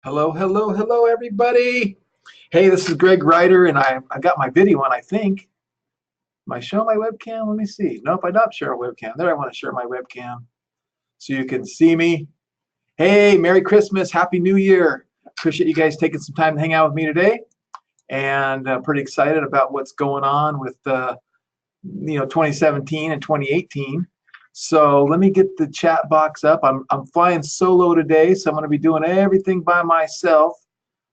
Hello, hello, hello, everybody. Hey, this is Greg Ryder, and I got my video on, I think. Am I showing my webcam? Let me see. Nope, I'm not showing a webcam. There, I want to share my webcam so you can see me. Hey, Merry Christmas, Happy New Year. Appreciate you guys taking some time to hang out with me today, and pretty excited about what's going on with 2017 and 2018. So let me get the chat box up. I'm flying solo today, so I'm going to be doing everything by myself.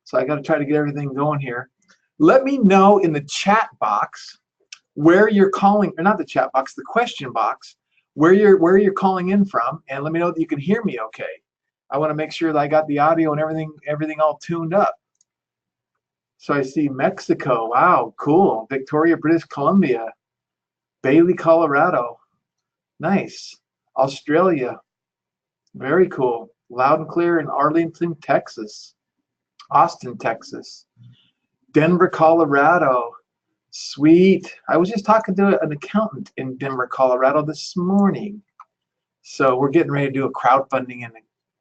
So I got to try to get everything going here. Let me know in the chat box where you're calling, or not the chat box, the question box, where you're calling in from, and let me know that you can hear me okay. I want to make sure that I got the audio and everything all tuned up. So I see Mexico. Wow, cool. Victoria, British Columbia. Bailey, Colorado. Nice. Australia. Very cool. Loud and clear in Arlington, Texas. Austin, Texas. Denver, Colorado. Sweet. I was just talking to an accountant in Denver, Colorado this morning. So we're getting ready to do a crowdfunding and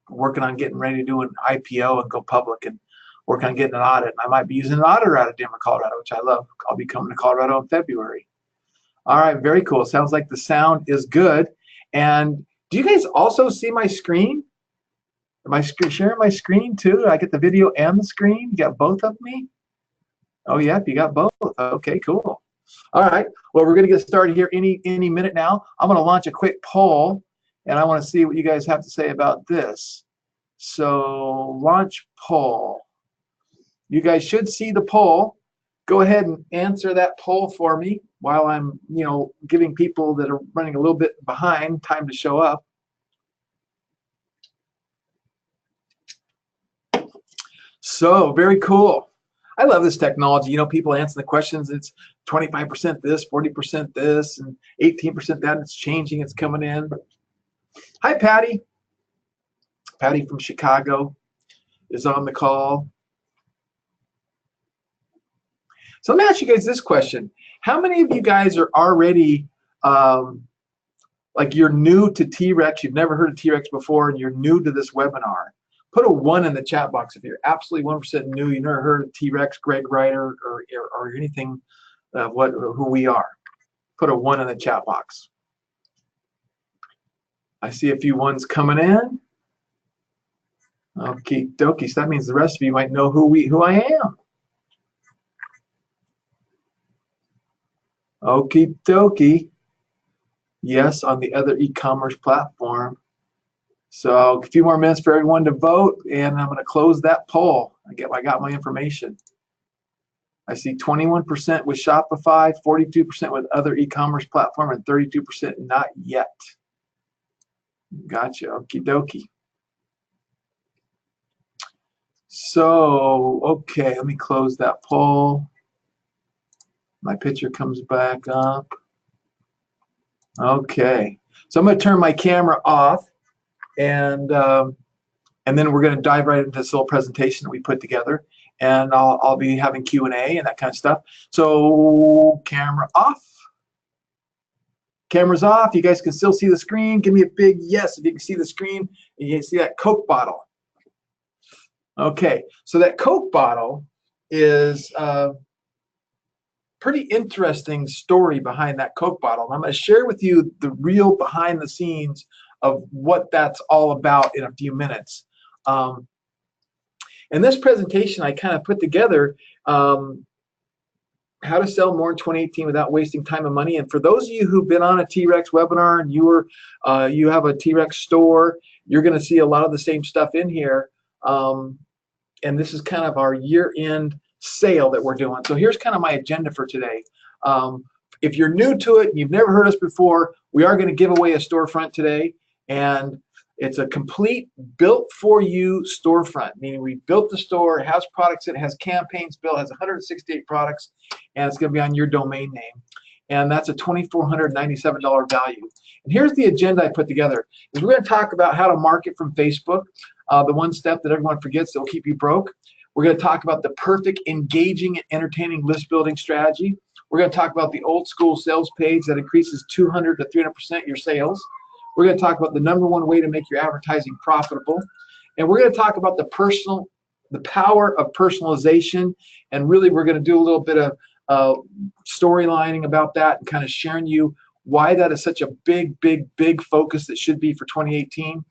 working on getting ready to do an IPO and go public and working on getting an audit. I might be using an auditor out of Denver, Colorado, which I love. I'll be coming to Colorado in February. All right, very cool. Sounds like the sound is good. And do you guys also see my screen? Am I sharing my screen too? I get the video and the screen? You got both of me? Oh, yep, you got both. Okay, cool. All right, well, we're going to get started here any minute now. I'm going to launch a quick poll, and I want to see what you guys have to say about this. So, launch poll. You guys should see the poll. Go ahead and answer that poll for me while I'm, giving people that are running a little bit behind time to show up. So, very cool. I love this technology. People answer the questions. It's 25% this, 40% this, and 18% that. It's changing. It's coming in. Hi, Patty. Patty from Chicago is on the call. So let me ask you guys this question. How many of you guys are already, like you're new to T-Rex, you've never heard of T-Rex before, and you're new to this webinar? Put a 1 in the chat box if you're absolutely 1% new, you've never heard of T-Rex, Greg Ryder, or anything of who we are. Put a 1 in the chat box. I see a few ones coming in. Okie dokie, so that means the rest of you might know who I am. Okie dokie. Yes, on the other e-commerce platform. So a few more minutes for everyone to vote, and I'm going to close that poll. I got my information. I see 21% with Shopify, 42% with other e-commerce platform, and 32% not yet. Gotcha. Okie dokie. So, okay, let me close that poll. My picture comes back up. Okay, so I'm going to turn my camera off, and then we're going to dive right into this little presentation that we put together, and I'll be having Q&A and that kind of stuff. So, camera off. Camera's off. You guys can still see the screen. Give me a big yes if you can see the screen. You can see that Coke bottle. Okay, so that Coke bottle is pretty interesting story behind that Coke bottle. And I'm going to share with you the real behind the scenes of what that's all about in a few minutes. In this presentation, I kind of put together how to sell more in 2018 without wasting time and money. And for those of you who've been on a T-Rex webinar and you have a T-Rex store, you're going to see a lot of the same stuff in here. And this is kind of our year-end sale that we're doing. So here's kind of my agenda for today. If you're new to it and you've never heard us before, we are going to give away a storefront today, and it's a complete built for you storefront, meaning we built the store, it has products, it has campaigns built, it has 168 products, and it's going to be on your domain name, and that's a $2,497 value. And here's the agenda I put together. Is we're going to talk about how to market from Facebook, the one step that everyone forgets that will keep you broke. We're going to talk about the perfect, engaging, and entertaining list building strategy. We're going to talk about the old school sales page that increases 200 to 300% your sales. We're going to talk about the #1 way to make your advertising profitable. And we're going to talk about the personal the power of personalization, and really we're going to do a little bit of storylining about that and kind of sharing you why that is such a big focus that should be for 2018.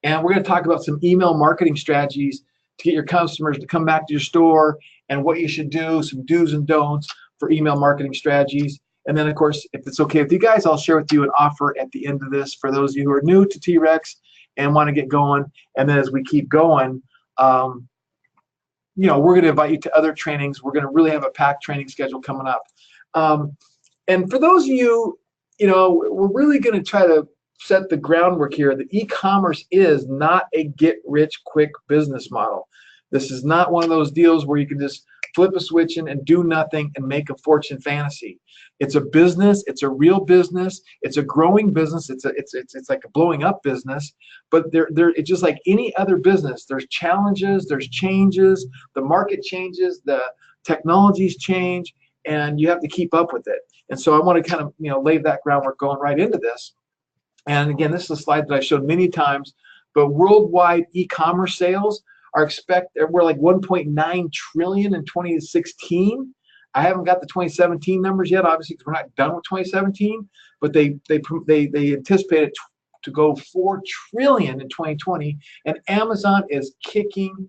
And we're going to talk about some email marketing strategies to get your customers to come back to your store and what you should do, some do's and don'ts for email marketing strategies. And then, of course, if it's okay with you guys, I'll share with you an offer at the end of this for those of you who are new to T-Rex and want to get going. And then as we keep going, you know, we're going to invite you to other trainings. We're going to really have a packed training schedule coming up. And for those of you, you know, we're really going to try to set the groundwork here. The e-commerce is not a get-rich-quick business model. This is not one of those deals where you can just flip a switch in and do nothing and make a fortune fantasy. It's a business. It's a real business. It's a growing business. It's like a blowing up business. But it's just like any other business. There's challenges. There's changes. The market changes. The technologies change, and you have to keep up with it. And so I want to kind of, you know, lay that groundwork going right into this. And again, this is a slide that I showed many times, but worldwide e-commerce sales we're like 1.9 trillion in 2016. I haven't got the 2017 numbers yet, obviously, because we're not done with 2017, but they anticipate it to go 4 trillion in 2020, and Amazon is kicking.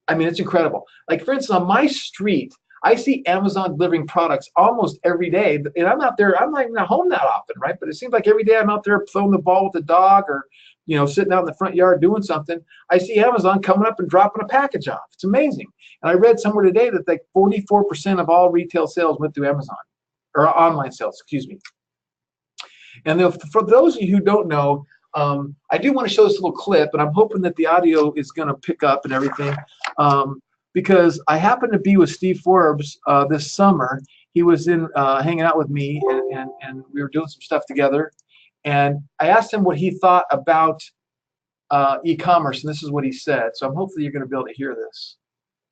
I mean, it's incredible. Like, for instance, on my street, I see Amazon delivering products almost every day, and I'm not there. I'm not even at home that often, right? But it seems like every day I'm out there throwing the ball with the dog, or, you know, sitting out in the front yard doing something. I see Amazon coming up and dropping a package off. It's amazing. And I read somewhere today that like 44% of all retail sales went through Amazon, or online sales, excuse me. And for those of you who don't know, I do want to show this little clip, and I'm hoping that the audio is going to pick up and everything. Because I happened to be with Steve Forbes this summer. He was in hanging out with me, and we were doing some stuff together. And I asked him what he thought about e-commerce, and this is what he said. So hopefully you're going to be able to hear this.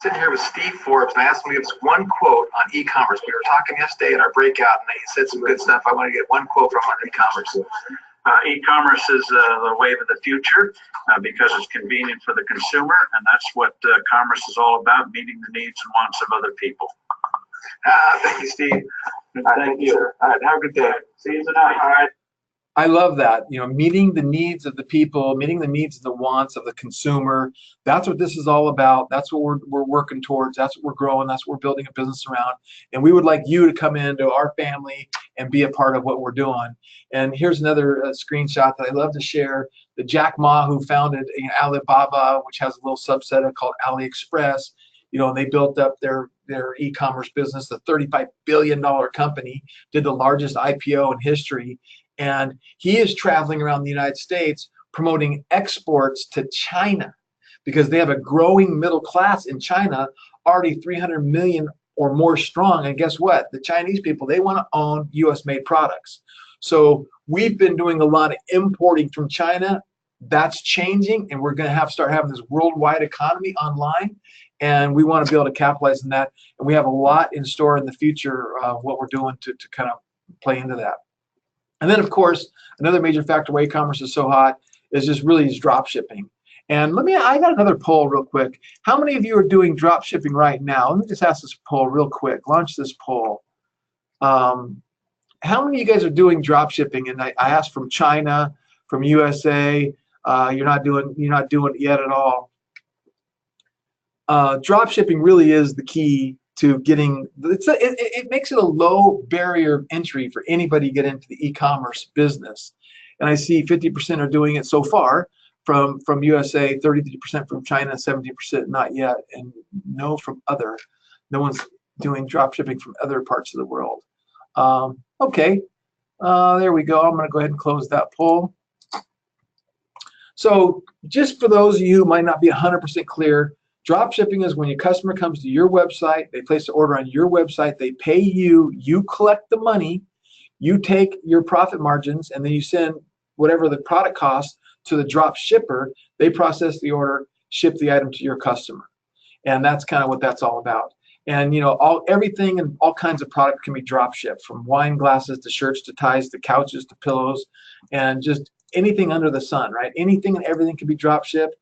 Sitting here with Steve Forbes, and I asked him to give us one quote on e-commerce. We were talking yesterday at our breakout, and he said some good stuff. I want to get one quote from him on e-commerce. E-commerce is the wave of the future because it's convenient for the consumer, and that's what commerce is all about, meeting the needs and wants of other people. Thank you, Steve. Thank you. Sir. All right, have a good day. See you tonight. All right. I love that, you know, meeting the needs of the people, meeting the needs and the wants of the consumer. That's what this is all about. That's what we're working towards. That's what we're growing. That's what we're building a business around. And we would like you to come into our family and be a part of what we're doing. And here's another screenshot that I love to share. The Jack Ma, who founded Alibaba, which has a little subset called AliExpress, you know, and they built up their e-commerce business, the $35 billion company, did the largest IPO in history. And he is traveling around the United States promoting exports to China because they have a growing middle class in China, already 300 million or more strong. And guess what? The Chinese people, they want to own US made products. So we've been doing a lot of importing from China. That's changing, and we're going to start having this worldwide economy online. And we want to be able to capitalize on that. And we have a lot in store in the future of what we're doing to kind of play into that. And then, of course, another major factor why e-commerce is so hot is just really drop shipping. And I got another poll real quick. How many of you are doing drop shipping right now? Let me just ask this poll real quick. Launch this poll. How many of you guys are doing drop shipping? And I asked from China, from USA. You're not doing it yet at all. Drop shipping really is the key to getting, it makes it a low barrier of entry for anybody to get into the e-commerce business. And I see 50% are doing it so far from USA, 33% from China, 70% not yet, and no one's doing drop shipping from other parts of the world. Okay, there we go. I'm going to go ahead and close that poll. So just for those of you who might not be 100% clear, drop shipping is when your customer comes to your website, they place the order on your website, they pay you, you collect the money, you take your profit margins, and then you send whatever the product costs to the drop shipper. They process the order, ship the item to your customer. And that's kind of what that's all about. And you know, everything and all kinds of product can be drop shipped, from wine glasses to shirts to ties to couches to pillows, and just anything under the sun, right? Anything and everything can be drop shipped.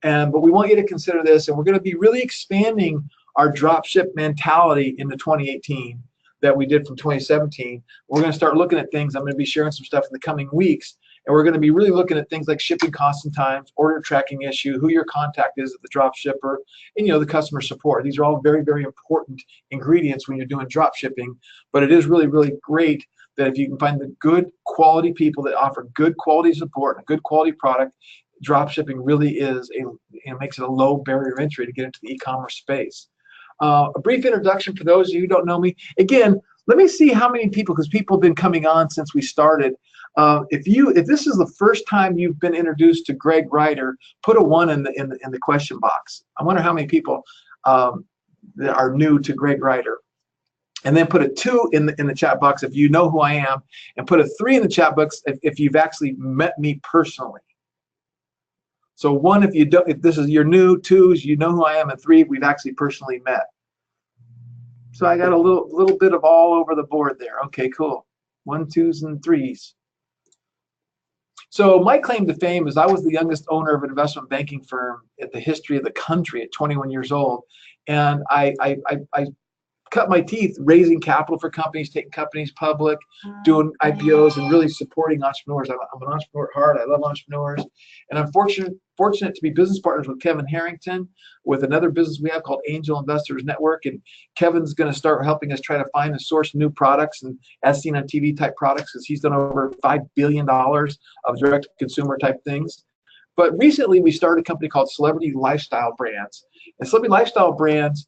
But we want you to consider this, and we're going to be really expanding our drop ship mentality into 2018 that we did from 2017. We're going to start looking at things. I'm going to be sharing some stuff in the coming weeks, and we're going to be really looking at things like shipping costs and times, order tracking issue, who your contact is at the drop shipper, and the customer support. These are all very, very important ingredients when you're doing drop shipping. But it is really, really great that if you can find the good quality people that offer good quality support and a good quality product, drop shipping really is makes it a low barrier entry to get into the e-commerce space. A brief introduction for those of you who don't know me. Again, let me see how many people, because people have been coming on since we started. If this is the first time you've been introduced to Greg Ryder, put a 1 in the question box. I wonder how many people that are new to Greg Ryder. And then put a 2 in the chat box if you know who I am, and put a 3 in the chat box if you've actually met me personally. So 1 if you don't, if this is you're new, 2 is you know who I am, and 3 we've actually personally met. So I got a little bit of all over the board there. Okay, cool. 1, 2s, and 3s. So my claim to fame is I was the youngest owner of an investment banking firm at the history of the country at 21 years old, and I cut my teeth raising capital for companies, taking companies public, doing IPOs, and really supporting entrepreneurs. I'm an entrepreneur at heart. I love entrepreneurs. And I'm fortunate to be business partners with Kevin Harrington with another business we have called Angel Investors Network. And Kevin's going to start helping us try to find and source new products and as seen on TV type products, because he's done over $5 billion of direct consumer type things. But recently we started a company called Celebrity Lifestyle Brands. And Celebrity Lifestyle Brands,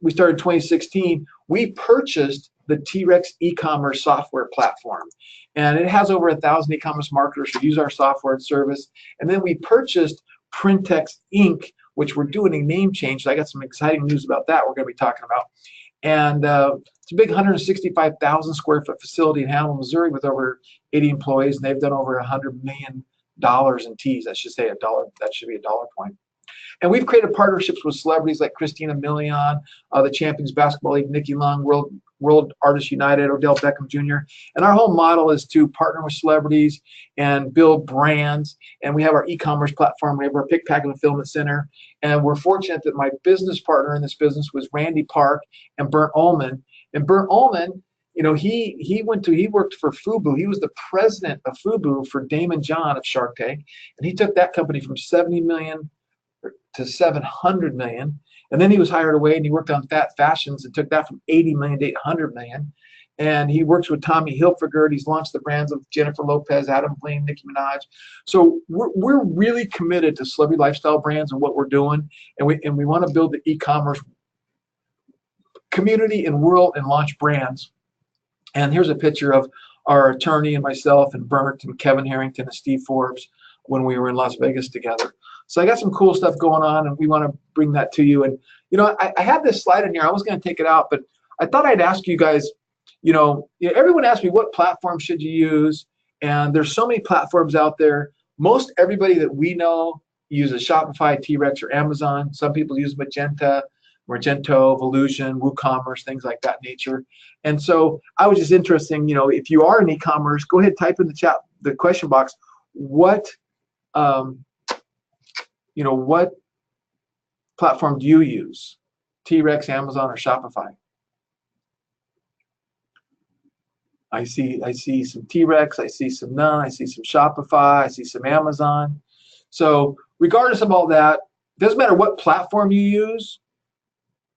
we started in 2016. We purchased the T-REXecom software platform, and it has over 1,000 e-commerce marketers who use our software and service. And then we purchased Printex Inc., which we're doing a name change. So I got some exciting news about that we're going to be talking about. And it's a big 165,000 square foot facility in Hamilton, Missouri, with over 80 employees, and they've done over $100 million in T's. I should say a dollar. That should be a dollar point. And we've created partnerships with celebrities like Christina Milian, the Champions Basketball League, Nikki Long, World Artists United, Odell Beckham Jr. And our whole model is to partner with celebrities and build brands. And we have our e-commerce platform. We have our pick, pack, and fulfillment center. And we're fortunate that my business partner in this business was Randy Park and Bernd Ullman. And Bernd Ullman, he worked for FUBU. He was the president of FUBU for Damon John of Shark Tank. And he took that company from 70 million to 700 million, and then he was hired away and he worked on Fat Fashions and took that from 80 million to 800 million. And he works with Tommy Hilfiger. He's launched the brands of Jennifer Lopez, Adam Levine, Nicki Minaj. So we're really committed to celebrity lifestyle brands and what we're doing, and we want to build the e-commerce community and world and launch brands. And here's a picture of our attorney and myself and Bernd and Kevin Harrington and Steve Forbes when we were in Las Vegas together. So I got some cool stuff going on, and we want to bring that to you. And I had this slide in here. I was going to take it out, but I thought I'd ask you guys. Everyone asks me what platform should you use, and there's so many platforms out there. Most everybody that we know uses Shopify, T-Rex, or Amazon. Some people use Magento, Volusion, WooCommerce, things like that nature. And so I was just interested. If you are in e-commerce, go ahead, type in the chat, the question box, what platform do you use? T-Rex, Amazon, or Shopify? I see some T-Rex, I see some none, I see some Shopify, I see some Amazon. So regardless of all that, it doesn't matter what platform you use.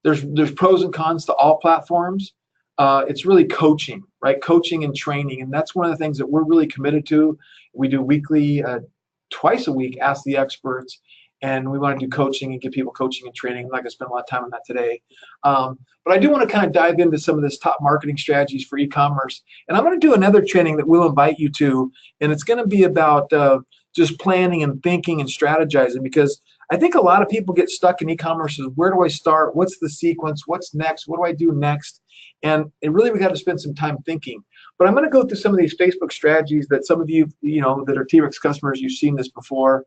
There's pros and cons to all platforms. It's really coaching, right? Coaching and training, and that's one of the things that we're really committed to. We do weekly, twice a week, Ask the Experts, and we want to do coaching and give people coaching and training. I'm not going to spend a lot of time on that today. But I do want to kind of dive into some of this top marketing strategies for e-commerce. And I'm going to do another training that we'll invite you to, and it's going to be about just planning and thinking and strategizing, because I think a lot of people get stuck in e-commerce. Where do I start? What's the sequence? What's next? What do I do next? And really, we got to spend some time thinking. But I'm going to go through some of these Facebook strategies that some of you, that are T-Rex customers, you've seen this before.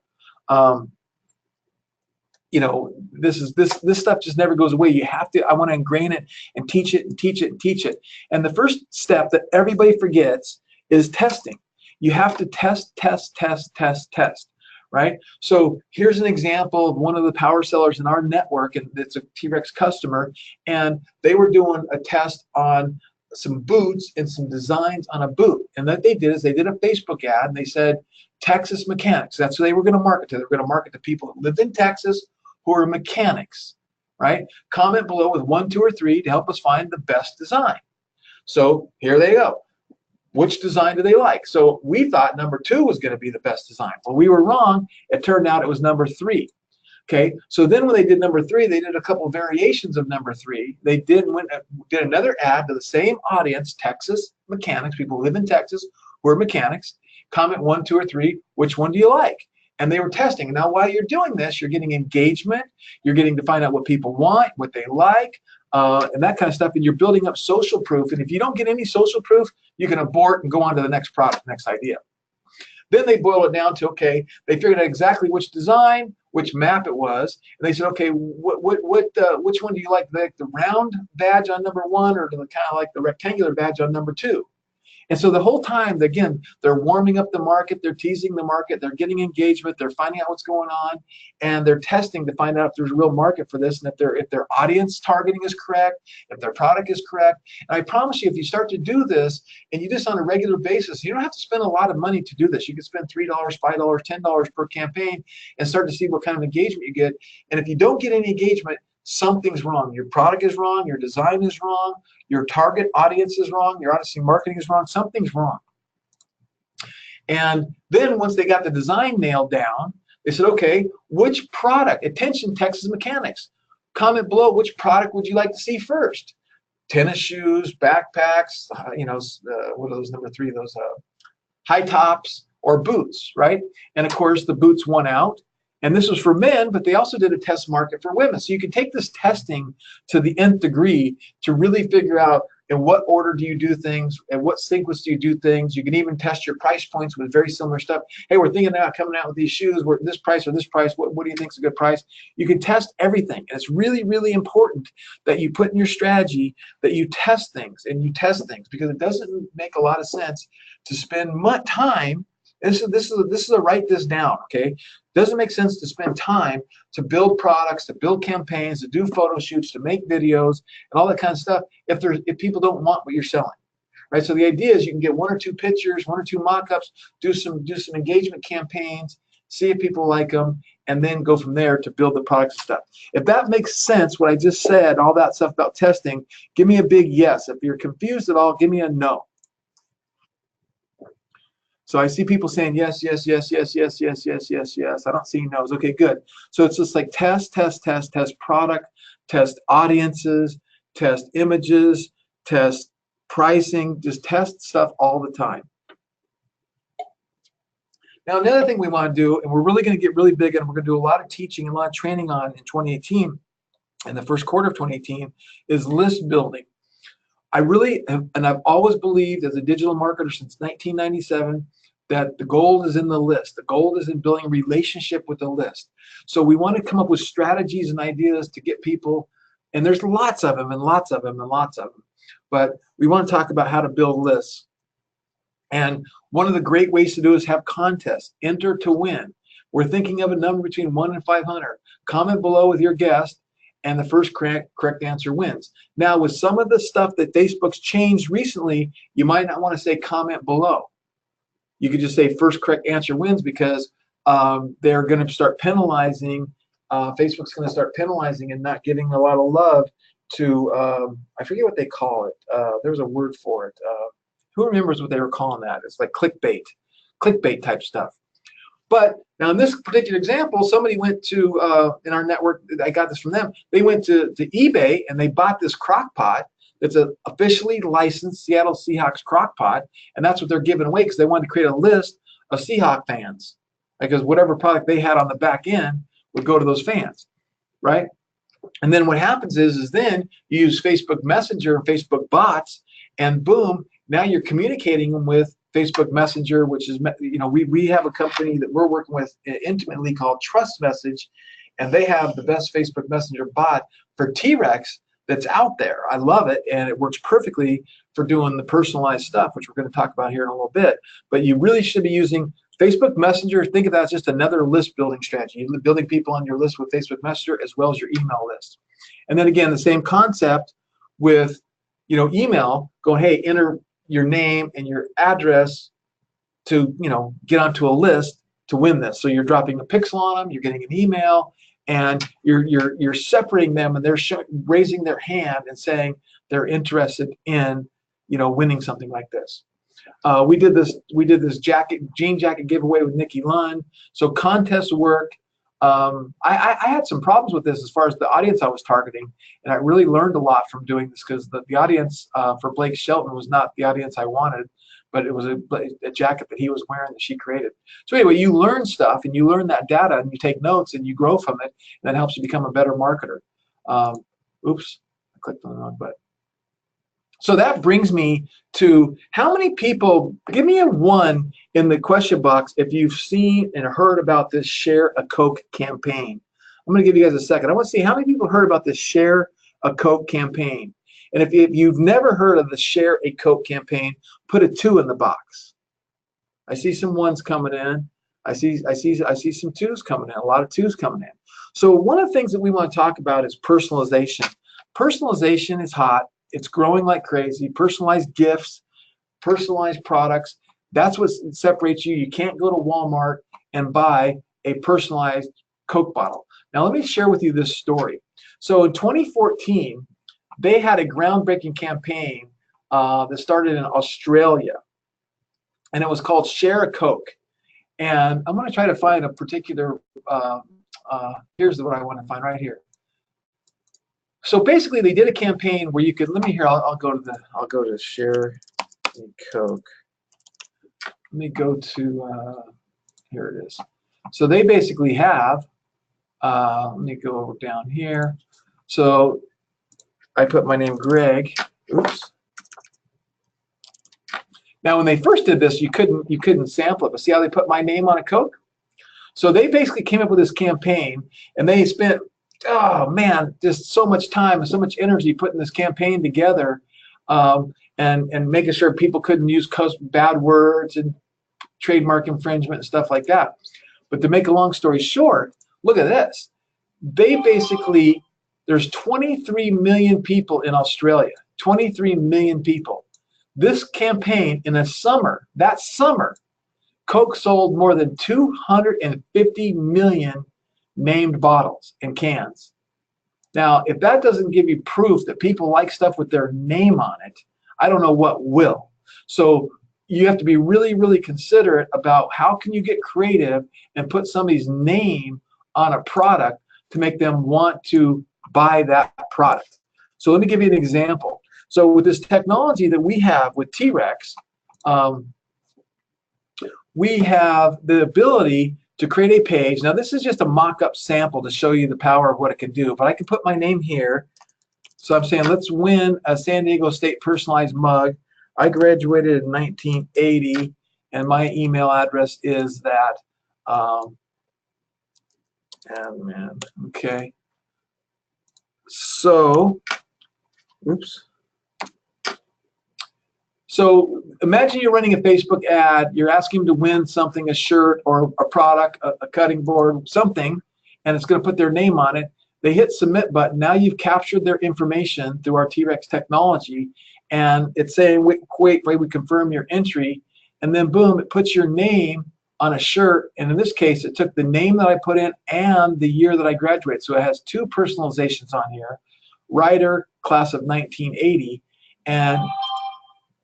This stuff just never goes away. You have to. I want to ingrain it and teach it and teach it and teach it. And the first step that everybody forgets is testing. You have to test. right? So here's an example of one of the power sellers in our network, and it's a T-Rex customer, and they were doing a test on some boots and some designs on a boot. And what they did is they did a Facebook ad, and they said, Texas mechanics. That's who they were going to market to. They were going to market to people that lived in Texas who are mechanics, right? Comment below with 1, 2, or 3 to help us find the best design. So here they go. Which design do they like? So we thought number 2 was going to be the best design. Well, we were wrong. It turned out it was number 3. Okay, so then when they did number 3, they did a couple of variations of number 3. They did another ad to the same audience, Texas mechanics, people who live in Texas who are mechanics. Comment 1, 2, or 3, which one do you like? And they were testing. And now while you're doing this, you're getting engagement. You're getting to find out what people want, what they like, and that kind of stuff. And you're building up social proof. And if you don't get any social proof, you can abort and go on to the next product, next idea. Then they boil it down to, okay, they figured out exactly which design, which map it was, and they said, okay, which one do you like? The round badge on number 1, or the kind of like the rectangular badge on number 2? And so the whole time, again, they're warming up the market, they're teasing the market, they're getting engagement, they're finding out what's going on, and they're testing to find out if there's a real market for this, and if their audience targeting is correct, if their product is correct. And I promise you, if you start to do this, and you do this on a regular basis, you don't have to spend a lot of money to do this. You can spend $3, $5, $10 per campaign and start to see what kind of engagement you get. And if you don't get any engagement, something's wrong. Your product is wrong, your design is wrong, your target audience is wrong, your audience marketing is wrong, something's wrong. And then once they got the design nailed down, they said, okay, which product? Attention, Texas mechanics. Comment below, which product would you like to see first? Tennis shoes, backpacks, what are those number 3, those high tops, or boots, right? And of course, the boots won out. And this was for men, but they also did a test market for women. So you can take this testing to the nth degree to really figure out in what order do you do things, and what sequence do you do things. You can even test your price points with very similar stuff. Hey, we're thinking about coming out with these shoes. We're this price or this price. What do you think is a good price? You can test everything. And it's really, really important that you put in your strategy that you test things, because it doesn't make a lot of sense to spend much time. This is a write this down, okay? Doesn't make sense to spend time to build products, to build campaigns, to do photo shoots, to make videos, and all that kind of stuff if people don't want what you're selling, right? So the idea is you can get 1 or 2 pictures, 1 or 2 mock-ups, do some engagement campaigns, see if people like them, and then go from there to build the products and stuff. If that makes sense, what I just said, all that stuff about testing, give me a big yes. If you're confused at all, give me a no. So I see people saying yes, yes, yes, yes, yes, yes, yes, yes, yes. I don't see no's. Okay, good. So it's just like test product, test audiences, test images, test pricing, just test stuff all the time. Now, another thing we want to do, and we're really going to get really big, and we're going to do a lot of teaching and a lot of training on in 2018, in the first quarter of 2018, is list building. I really have, and I've always believed as a digital marketer since 1997, that the gold is in the list. The gold is in building a relationship with the list. So we want to come up with strategies and ideas to get people, and there's lots of them and lots of them and lots of them. But we want to talk about how to build lists. And one of the great ways to do is have contests. Enter to win. We're thinking of a number between 1 and 500. Comment below with your guess, and the first correct answer wins. Now, with some of the stuff that Facebook's changed recently, you might not want to say comment below. You could just say first correct answer wins, because they're going to start penalizing. Facebook's going to start penalizing and not giving a lot of love to, I forget what they call it. There's a word for it. Who remembers what they were calling that? It's like clickbait type stuff. But now in this particular example, somebody went to, in our network, I got this from them, they went to eBay and they bought this crock pot. It's an officially licensed Seattle Seahawks crock pot, and that's what they're giving away because they wanted to create a list of Seahawk fans, because whatever product they had on the back end would go to those fans, right? And then what happens is then you use Facebook Messenger and Facebook bots, and boom, now you're communicating with Facebook Messenger, which is, we have a company that we're working with intimately called Trust Message, and they have the best Facebook Messenger bot for T-Rex that's out there. I love it, and it works perfectly for doing the personalized stuff, which we're going to talk about here in a little bit. But you really should be using Facebook Messenger, think of that as just another list building strategy. You're building people on your list with Facebook Messenger as well as your email list. And then again, the same concept with, you know, email, going, hey, enter your name and your address to, you know, get onto a list to win this. So you're dropping a pixel on them, you're getting an email, and you're separating them, and they're raising their hand and saying they're interested in, you know, winning something like this. We did this jean jacket giveaway with Nikki Lund. So contest work. I had some problems with this as far as the audience I was targeting, and I really learned a lot from doing this, because the audience for Blake Shelton was not the audience I wanted, but it was a jacket that he was wearing that she created. So anyway, you learn stuff, and you learn that data, and you take notes, and you grow from it, and that helps you become a better marketer. Oops, I clicked on the wrong button. So that brings me to how many people, give me a 1 in the question box if you've seen and heard about this Share a Coke campaign. I'm going to give you guys a second. I want to see how many people heard about this Share a Coke campaign. And if you've never heard of the Share a Coke campaign, put a 2 in the box. I see some 1s coming in. I see some 2s coming in, a lot of 2s coming in. So one of the things that we want to talk about is personalization. Personalization is hot. It's growing like crazy. Personalized gifts, personalized products. That's what separates you. You can't go to Walmart and buy a personalized Coke bottle. Now, let me share with you this story. So in 2014, they had a groundbreaking campaign that started in Australia, and it was called Share a Coke. And I'm going to try to find a particular, here's what I want to find right here. So basically, they did a campaign where you could. Let me here. I'll go to Share a Coke. Let me go to here it is. So they basically have. Let me go over down here. So I put my name, Greg. Oops. Now, when they first did this, you couldn't sample it. But see how they put my name on a Coke? So they basically came up with this campaign, and they spent, oh man, just so much time and so much energy putting this campaign together, and making sure people couldn't use bad words and trademark infringement and stuff like that. But to make a long story short, look at this. They basically, there's 23 million people in Australia, 23 million people. This campaign in a summer, that summer, Coke sold more than 250 million named bottles and cans. Now, if that doesn't give you proof that people like stuff with their name on it, I don't know what will. So you have to be really, really considerate about how can you get creative and put somebody's name on a product to make them want to buy that product. So let me give you an example. So with this technology that we have with T-Rex, we have the ability to create a page. Now this is just a mock-up sample to show you the power of what it can do, but I can put my name here. So I'm saying let's win a San Diego State personalized mug. I graduated in 1980, and my email address is that, okay. So, oops. So imagine you're running a Facebook ad, you're asking them to win something, a shirt or a product, a cutting board, something, and it's going to put their name on it. They hit submit button. Now you've captured their information through our T-Rex technology, and it's saying, wait, we confirm your entry, and then boom, it puts your name on a shirt, and in this case, it took the name that I put in and the year that I graduated. So it has 2 personalizations on here, writer, class of 1980, and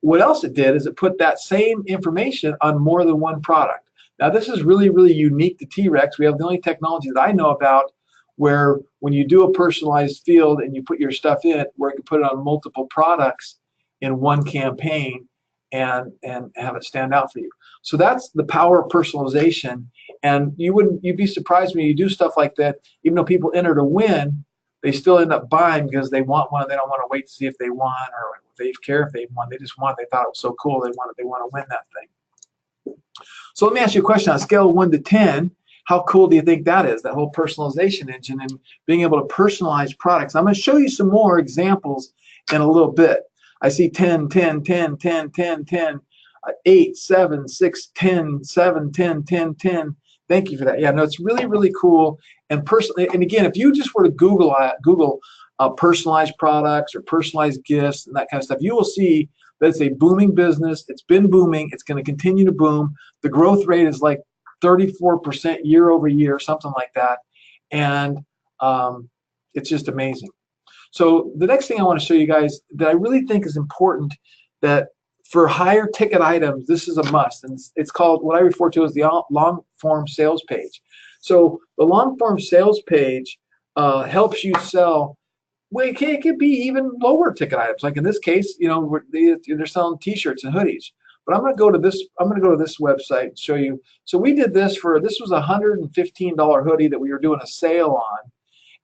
what else it did is it put that same information on more than one product. Now this is really, really unique to T-Rex. We have the only technology that I know about where when you do a personalized field and you put your stuff in, where you can put it on multiple products in one campaign and have it stand out for you. So that's the power of personalization. And you'd be surprised when you do stuff like that, even though people enter to win, they still end up buying because they want one and they don't want to wait to see if they won or if they care if they won. They just want, they thought it was so cool, they want to win that thing. So let me ask you a question. On a scale of 1 to 10, how cool do you think that is, that whole personalization engine and being able to personalize products? I'm going to show you some more examples in a little bit. I see 10, 10, 10, 10, 10, 10. 8, 7, 6, 10, 7, 10, 10, 10. Thank you for that. Yeah, no, it's really, really cool. And personally, and again, if you just were to Google personalized products or personalized gifts and that kind of stuff, you will see that it's a booming business. It's been booming. It's going to continue to boom. The growth rate is like 34% year over year, something like that. And it's just amazing. So the next thing I want to show you guys that I really think is important, that for higher ticket items, this is a must, and it's called what I refer to as the long form sales page. So the long form sales page helps you sell. Well, it could be even lower ticket items. Like in this case, you know, they're selling T-shirts and hoodies. But I'm going to go to this. I'm going to go to this website and show you. So we did this for, this was a $115 hoodie that we were doing a sale on,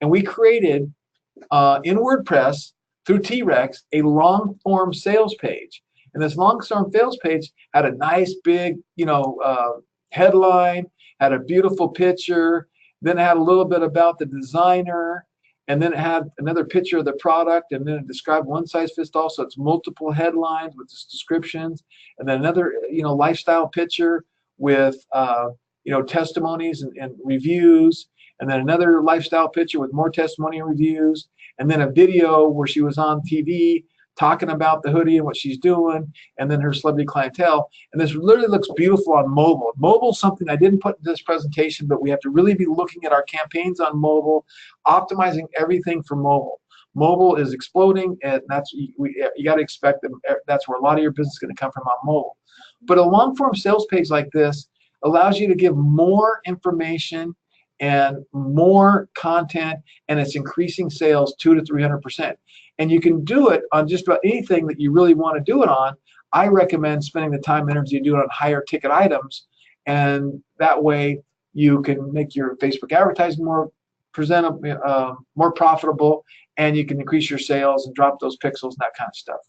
and we created in WordPress through T-Rex a long form sales page. And this long form sales page had a nice big, you know, headline, had a beautiful picture, then it had a little bit about the designer, and then it had another picture of the product, and then it described one size fits all. So it's multiple headlines with descriptions, and then another, you know, lifestyle picture with, you know, testimonies and reviews, and then another lifestyle picture with more testimony and reviews, and then a video where she was on TV talking about the hoodie and what she's doing, and then her celebrity clientele. And this literally looks beautiful on mobile. Mobile is something I didn't put in this presentation, but we have to really be looking at our campaigns on mobile, optimizing everything for mobile. Mobile is exploding, and that's, you got to expect them. That's where a lot of your business is going to come from, on mobile. But a long form sales page like this allows you to give more information and more content, and it's increasing sales 200 to 300%. And you can do it on just about anything that you really want to do it on. I recommend spending the time and energy to do it on higher ticket items, and that way you can make your Facebook advertising more presentable, more profitable, and you can increase your sales and drop those pixels and that kind of stuff.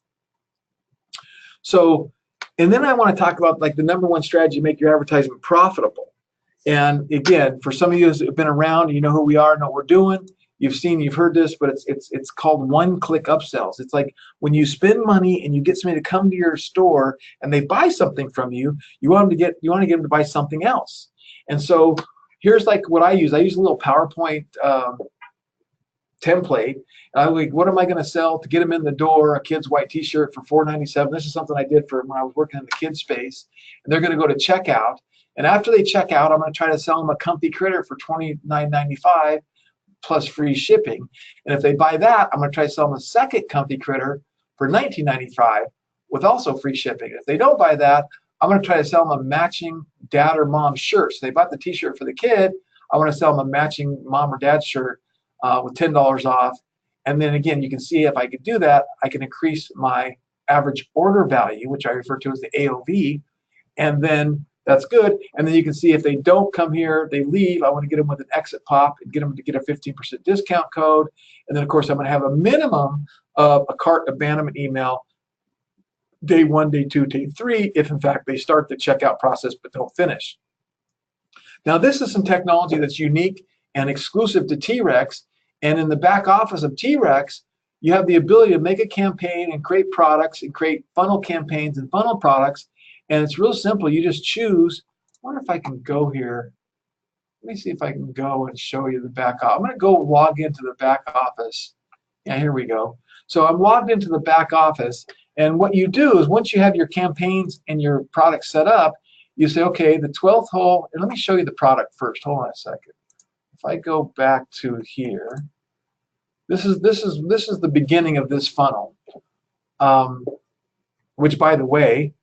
So, and then I want to talk about like the #1 strategy to make your advertising profitable. And again, for some of you who have been around, you know who we are, know what we're doing. You've heard this, but it's called one-click upsells. It's like when you spend money and you get somebody to come to your store and they buy something from you, you want to get them to buy something else. And so here's like what I use. I use a little PowerPoint template. And I'm like, what am I going to sell to get them in the door? A kid's white T-shirt for $4.97. This is something I did for when I was working in the kids space. And they're going to go to checkout. And after they check out, I'm going to try to sell them a comfy critter for $29.95 plus free shipping. And if they buy that, I'm going to try to sell them a second comfy critter for $19.95 with also free shipping. If they don't buy that, I'm going to try to sell them a matching dad or mom shirt. So they bought the T-shirt for the kid. I want to sell them a matching mom or dad shirt with $10 off. And then again, you can see if I could do that, I can increase my average order value, which I refer to as the AOV. And then that's good. And then you can see if they don't come here, they leave, I want to get them with an exit pop and get them to get a 15% discount code. And then, of course, I'm going to have a minimum of a cart abandonment email day 1, day 2, day 3, if in fact they start the checkout process but don't finish. Now, this is some technology that's unique and exclusive to T-Rex. And in the back office of T-Rex, you have the ability to make a campaign and create products and create funnel campaigns and funnel products. And it's real simple. You just choose. I wonder if I can go here. Let me see if I can go and show you the back office. I'm going to go log into the back office. Yeah, here we go. So I'm logged into the back office. And what you do is once you have your campaigns and your products set up, you say, okay, the 12th hole, and let me show you the product first. Hold on a second. If I go back to here, this is the beginning of this funnel, which, by the way,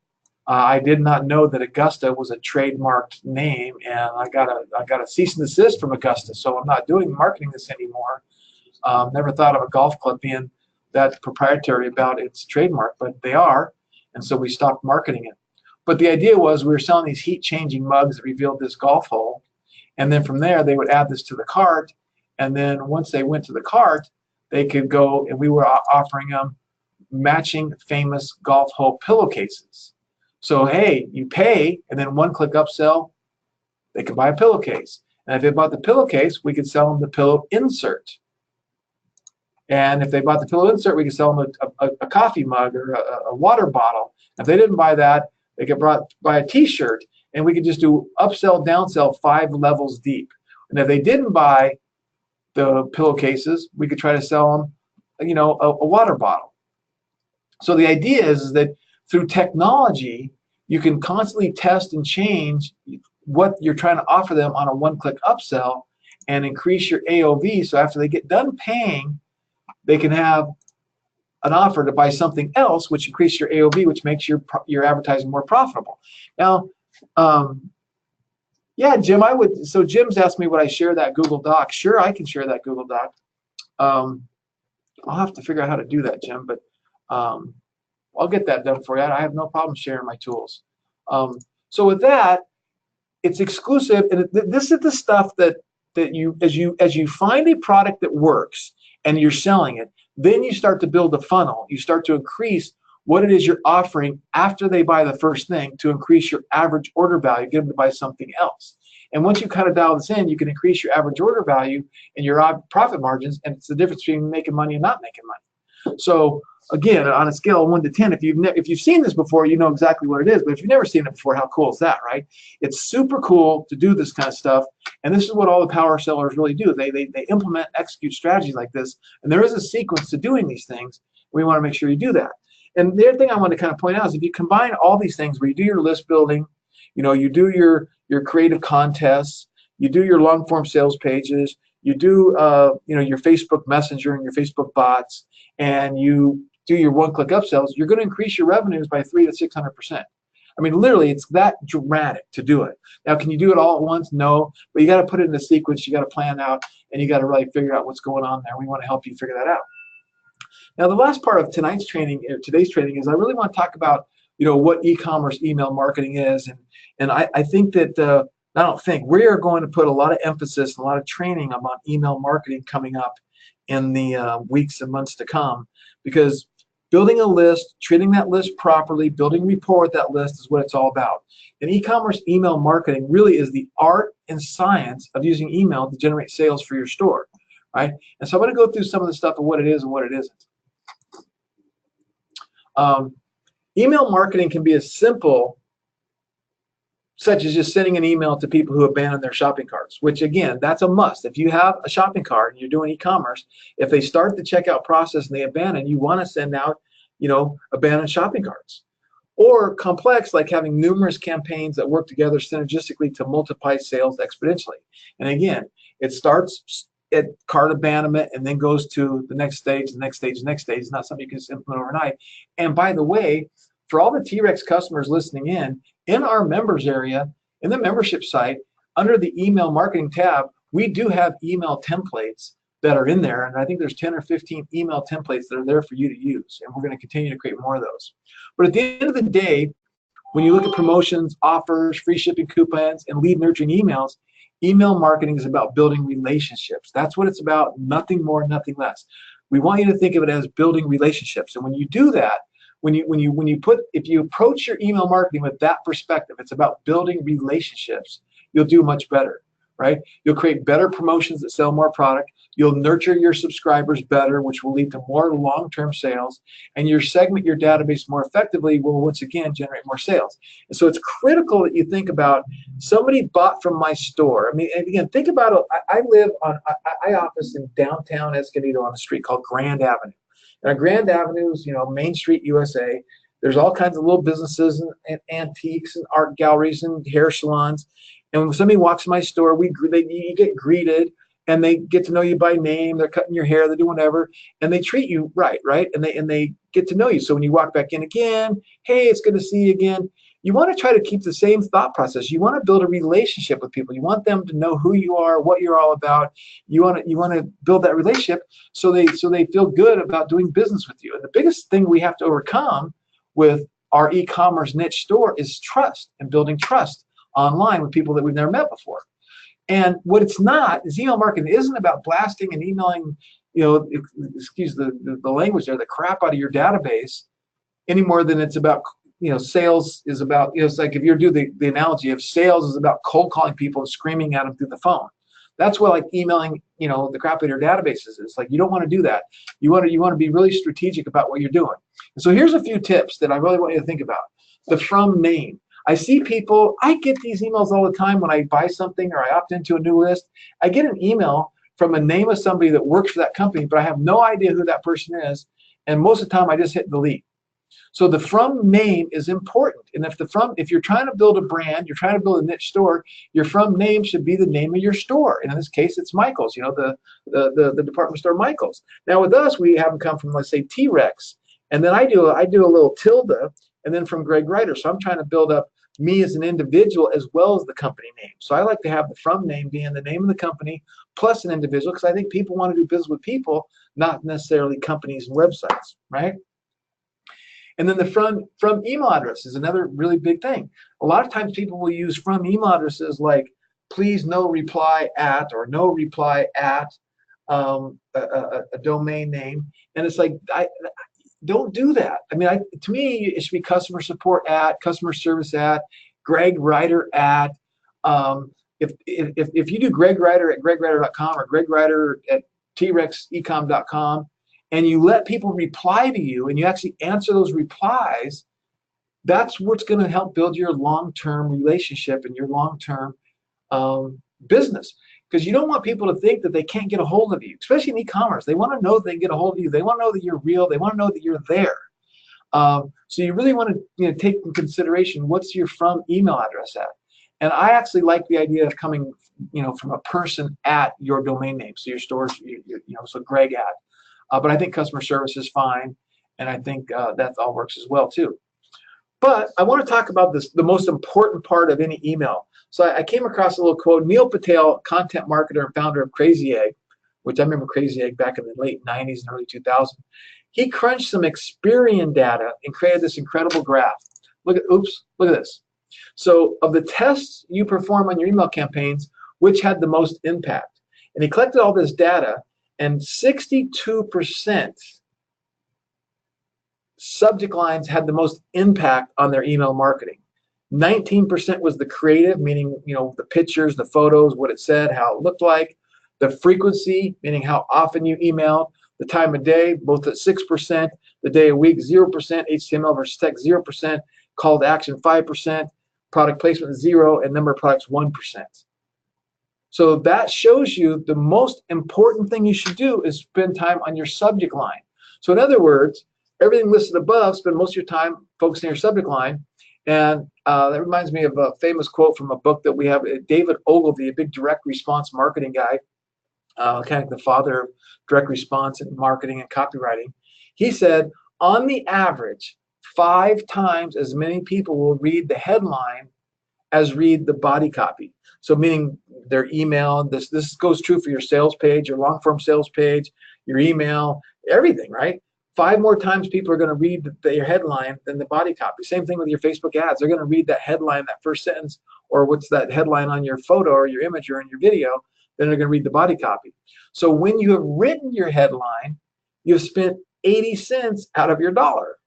I did not know that Augusta was a trademarked name, and I got a cease and desist from Augusta, so I'm not doing marketing this anymore. Never thought of a golf club being that proprietary about its trademark, but they are, and so we stopped marketing it. But the idea was we were selling these heat-changing mugs that revealed this golf hole, and then from there they would add this to the cart, and then once they went to the cart, they could go, and we were offering them matching famous golf hole pillowcases. So, hey, you pay, and then one-click upsell, they could buy a pillowcase. And if they bought the pillowcase, we could sell them the pillow insert. And if they bought the pillow insert, we could sell them a coffee mug or a water bottle. If they didn't buy that, They could buy a t-shirt, and we could just do upsell, downsell 5 levels deep. And if they didn't buy the pillowcases, we could try to sell them, you know, a water bottle. So the idea is that through technology, you can constantly test and change what you're trying to offer them on a one-click upsell and increase your AOV. So after they get done paying, they can have an offer to buy something else, which increases your AOV, which makes your advertising more profitable. Now, yeah, Jim, I would. So Jim's asked me, would I share that Google Doc? Sure, I can share that Google Doc. I'll have to figure out how to do that, Jim, but I'll get that done for you. I have no problem sharing my tools. So with that, it's exclusive, and this is the stuff that you, as you find a product that works and you're selling it, then you start to build a funnel. You start to increase what it is you're offering after they buy the first thing to increase your average order value, get them to buy something else. And once you kind of dial this in, you can increase your average order value and your profit margins, and it's the difference between making money and not making money. So again, on a scale of 1 to 10, if you've seen this before, you know exactly what it is. But if you've never seen it before, how cool is that, right? It's super cool to do this kind of stuff, and this is what all the power sellers really do. They implement, execute strategies like this, and there is a sequence to doing these things. We want to make sure you do that. And the other thing I want to kind of point out is if you combine all these things, where you do your list building, you know, you do your creative contests, you do your long form sales pages, you do you know, your Facebook Messenger and your Facebook bots, and you do your one-click upsells, you're going to increase your revenues by 300 to 600%. I mean, literally, it's that dramatic to do it. Now, can you do it all at once? No, but you got to put it in a sequence. You got to plan out, and you got to really figure out what's going on there. We want to help you figure that out. Now, the last part of today's training is I really want to talk about, you know, what e-commerce email marketing is, and I think that I don't think we are going to put a lot of emphasis, a lot of training about email marketing coming up in the weeks and months to come, because building a list, treating that list properly, building rapport with that list is what it's all about. And e-commerce email marketing really is the art and science of using email to generate sales for your store, right? And so I'm going to go through some of the stuff of what it is and what it isn't. Email marketing can be as simple such as just sending an email to people who abandon their shopping carts, which again, that's a must. If you have a shopping cart and you're doing e-commerce, if they start the checkout process and they abandon, you want to send out, you know, abandoned shopping carts. Or complex, like having numerous campaigns that work together synergistically to multiply sales exponentially. And again, it starts at cart abandonment and then goes to the next stage, the next stage, the next stage. It's not something you can implement overnight. And by the way, for all the T-Rex customers listening in our members area, in the membership site, under the email marketing tab, we do have email templates that are in there. And I think there's 10 or 15 email templates that are there for you to use. And we're going to continue to create more of those. But at the end of the day, when you look at promotions, offers, free shipping coupons, and lead nurturing emails, email marketing is about building relationships. That's what it's about, nothing more, nothing less. We want you to think of it as building relationships. And when you do that, if you approach your email marketing with that perspective, it's about building relationships, you'll do much better, right? You'll create better promotions that sell more product. You'll nurture your subscribers better, which will lead to more long-term sales, and you'll segment your database more effectively, will once again generate more sales. And so it's critical that you think about, somebody bought from my store. I mean, and again, think about it. I office in downtown Escondido on a street called Grand Avenue. And on Grand Avenue is, you know, Main Street, USA. There's all kinds of little businesses and antiques and art galleries and hair salons. And when somebody walks in my store, you get greeted, and they get to know you by name. They're cutting your hair, they're doing whatever, and they treat you right? And they get to know you. So when you walk back in again, hey, it's good to see you again. You want to try to keep the same thought process. You want to build a relationship with people. You want them to know who you are, what you're all about. You want to build that relationship so they feel good about doing business with you. And the biggest thing we have to overcome with our e-commerce niche store is trust, and building trust online with people that we've never met before. And what it's not is, email marketing isn't about blasting and emailing, you know, excuse the language there, the crap out of your database any more than it's about, you know, sales is about, you know, it's like if you do the analogy of sales is about cold calling people and screaming at them through the phone. That's what like emailing, you know, the crap out of your databases is. Like, you don't want to do that. You want to be really strategic about what you're doing. And so here's a few tips that I really want you to think about. the from name. I see people, I get these emails all the time when I buy something or I opt into a new list. I get an email from a name of somebody that works for that company, but I have no idea who that person is. And most of the time I just hit delete. So the from name is important. And if you're trying to build a brand, you're trying to build a niche store, your from name should be the name of your store. And in this case, it's Michael's, the department store Michael's. Now with us, we have them come from, let's say, T-Rex. And then I do a little tilde, and then from Greg Ryder. So I'm trying to build up me as an individual as well as the company name. So I like to have the from name being the name of the company plus an individual, because I think people want to do business with people, not necessarily companies and websites, right? And then the from email address is another really big thing. A lot of times people will use from email addresses like please no reply at or no reply at a domain name. And it's like, don't do that. I mean, to me, it should be customer support at, customer service at, Greg Ryder at. If you do Greg Ryder at gregryder.com or Greg Ryder at T-REXecom.com, and you let people reply to you and you actually answer those replies, that's what's going to help build your long-term relationship and your long-term business. Because you don't want people to think that they can't get a hold of you, especially in e-commerce. They want to know that they can get a hold of you. They want to know that you're real. They want to know that you're there. So you really want to take into consideration what's your from email address at. And I actually like the idea of coming from a person at your domain name. So your stores, so Greg at. But I think customer service is fine, and I think that all works as well too. But I want to talk about the most important part of any email. So I came across a little quote. Neil Patel, content marketer and founder of Crazy Egg, which I remember Crazy Egg back in the late 90s and early 2000s. He crunched some Experian data and created this incredible graph. Look at this. So of the tests you perform on your email campaigns, which had the most impact? And he collected all this data, and 62% subject lines had the most impact on their email marketing. 19% was the creative, meaning the pictures, the photos, what it said, how it looked like. The frequency, meaning how often you email. The time of day, both at 6%. The day of week, 0%. HTML versus text, 0%. Call to action, 5%. Product placement, 0%. And number of products, 1%. So that shows you the most important thing you should do is spend time on your subject line. So in other words, everything listed above, spend most of your time focusing on your subject line. And that reminds me of a famous quote from a book that we have. David Ogilvy, a big direct response marketing guy, kind of the father of direct response and marketing and copywriting. He said, on the average, 5 times as many people will read the headline as read the body copy. So meaning their email, this goes true for your sales page, your long form sales page, your email, everything, right? 5 more times people are going to read your headline than the body copy. Same thing with your Facebook ads. They're going to read that headline, that first sentence, or what's that headline on your photo or your image or in your video, then they're going to read the body copy. So when you have written your headline, you've spent 80 cents out of your dollar.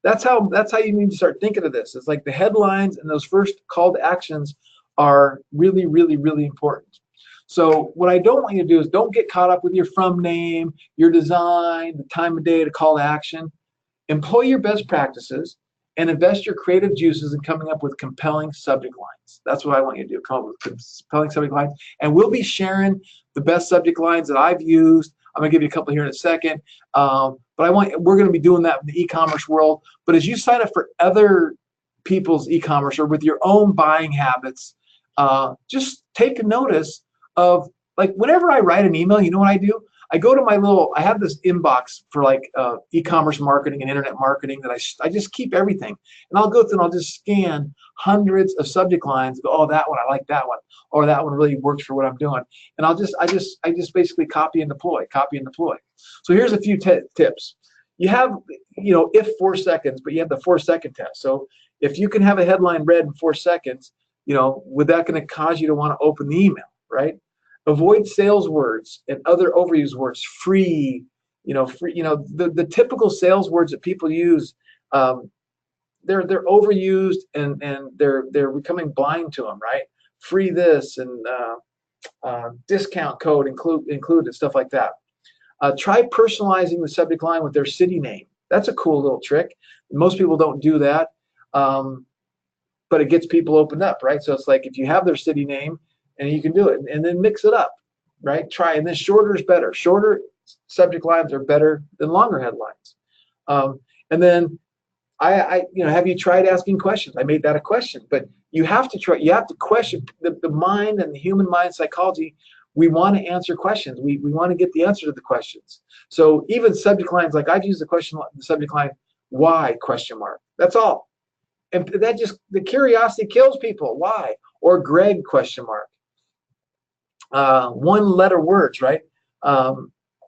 That's how you need to start thinking of this. It's like the headlines and those first call to actions are really, really, really important. So what I don't want you to do is don't get caught up with your from name, your design, the time of day to call to action. Employ your best practices and invest your creative juices in coming up with compelling subject lines. That's what I want you to do, come up with compelling subject lines. And we'll be sharing the best subject lines that I've used. I'm going to give you a couple here in a second. But we're going to be doing that in the e-commerce world. But as you sign up for other people's e-commerce or with your own buying habits, just take notice of, like, whenever I write an email, you know what I do? I go to I have this inbox for like e-commerce marketing and internet marketing that I just keep everything. And I'll go through and I'll just scan hundreds of subject lines and go, oh, that one, I like that one. Or that one really works for what I'm doing. And I just basically copy and deploy. So here's a few tips. You have, if 4 seconds, but you have the 4-second test. So if you can have a headline read in 4 seconds, would that going to cause you to want to open the email, right? Avoid sales words and other overused words. Free, the typical sales words that people use, they're overused and they're becoming blind to them, right? Free this and discount code included and stuff like that. Try personalizing the subject line with their city name. That's a cool little trick. Most people don't do that. but it gets people opened up, right? So it's like if you have their city name and you can do it, and then mix it up, right? Try, and then shorter is better. Shorter subject lines are better than longer headlines. And then have you tried asking questions? I made that a question, but you have to try. You have to question the mind and the human mind psychology. We want to answer questions. We want to get the answer to the questions. So even subject lines, like I've used the subject line, why ? That's all. And that just, the curiosity kills people. Why? Or Greg ? One letter words, right?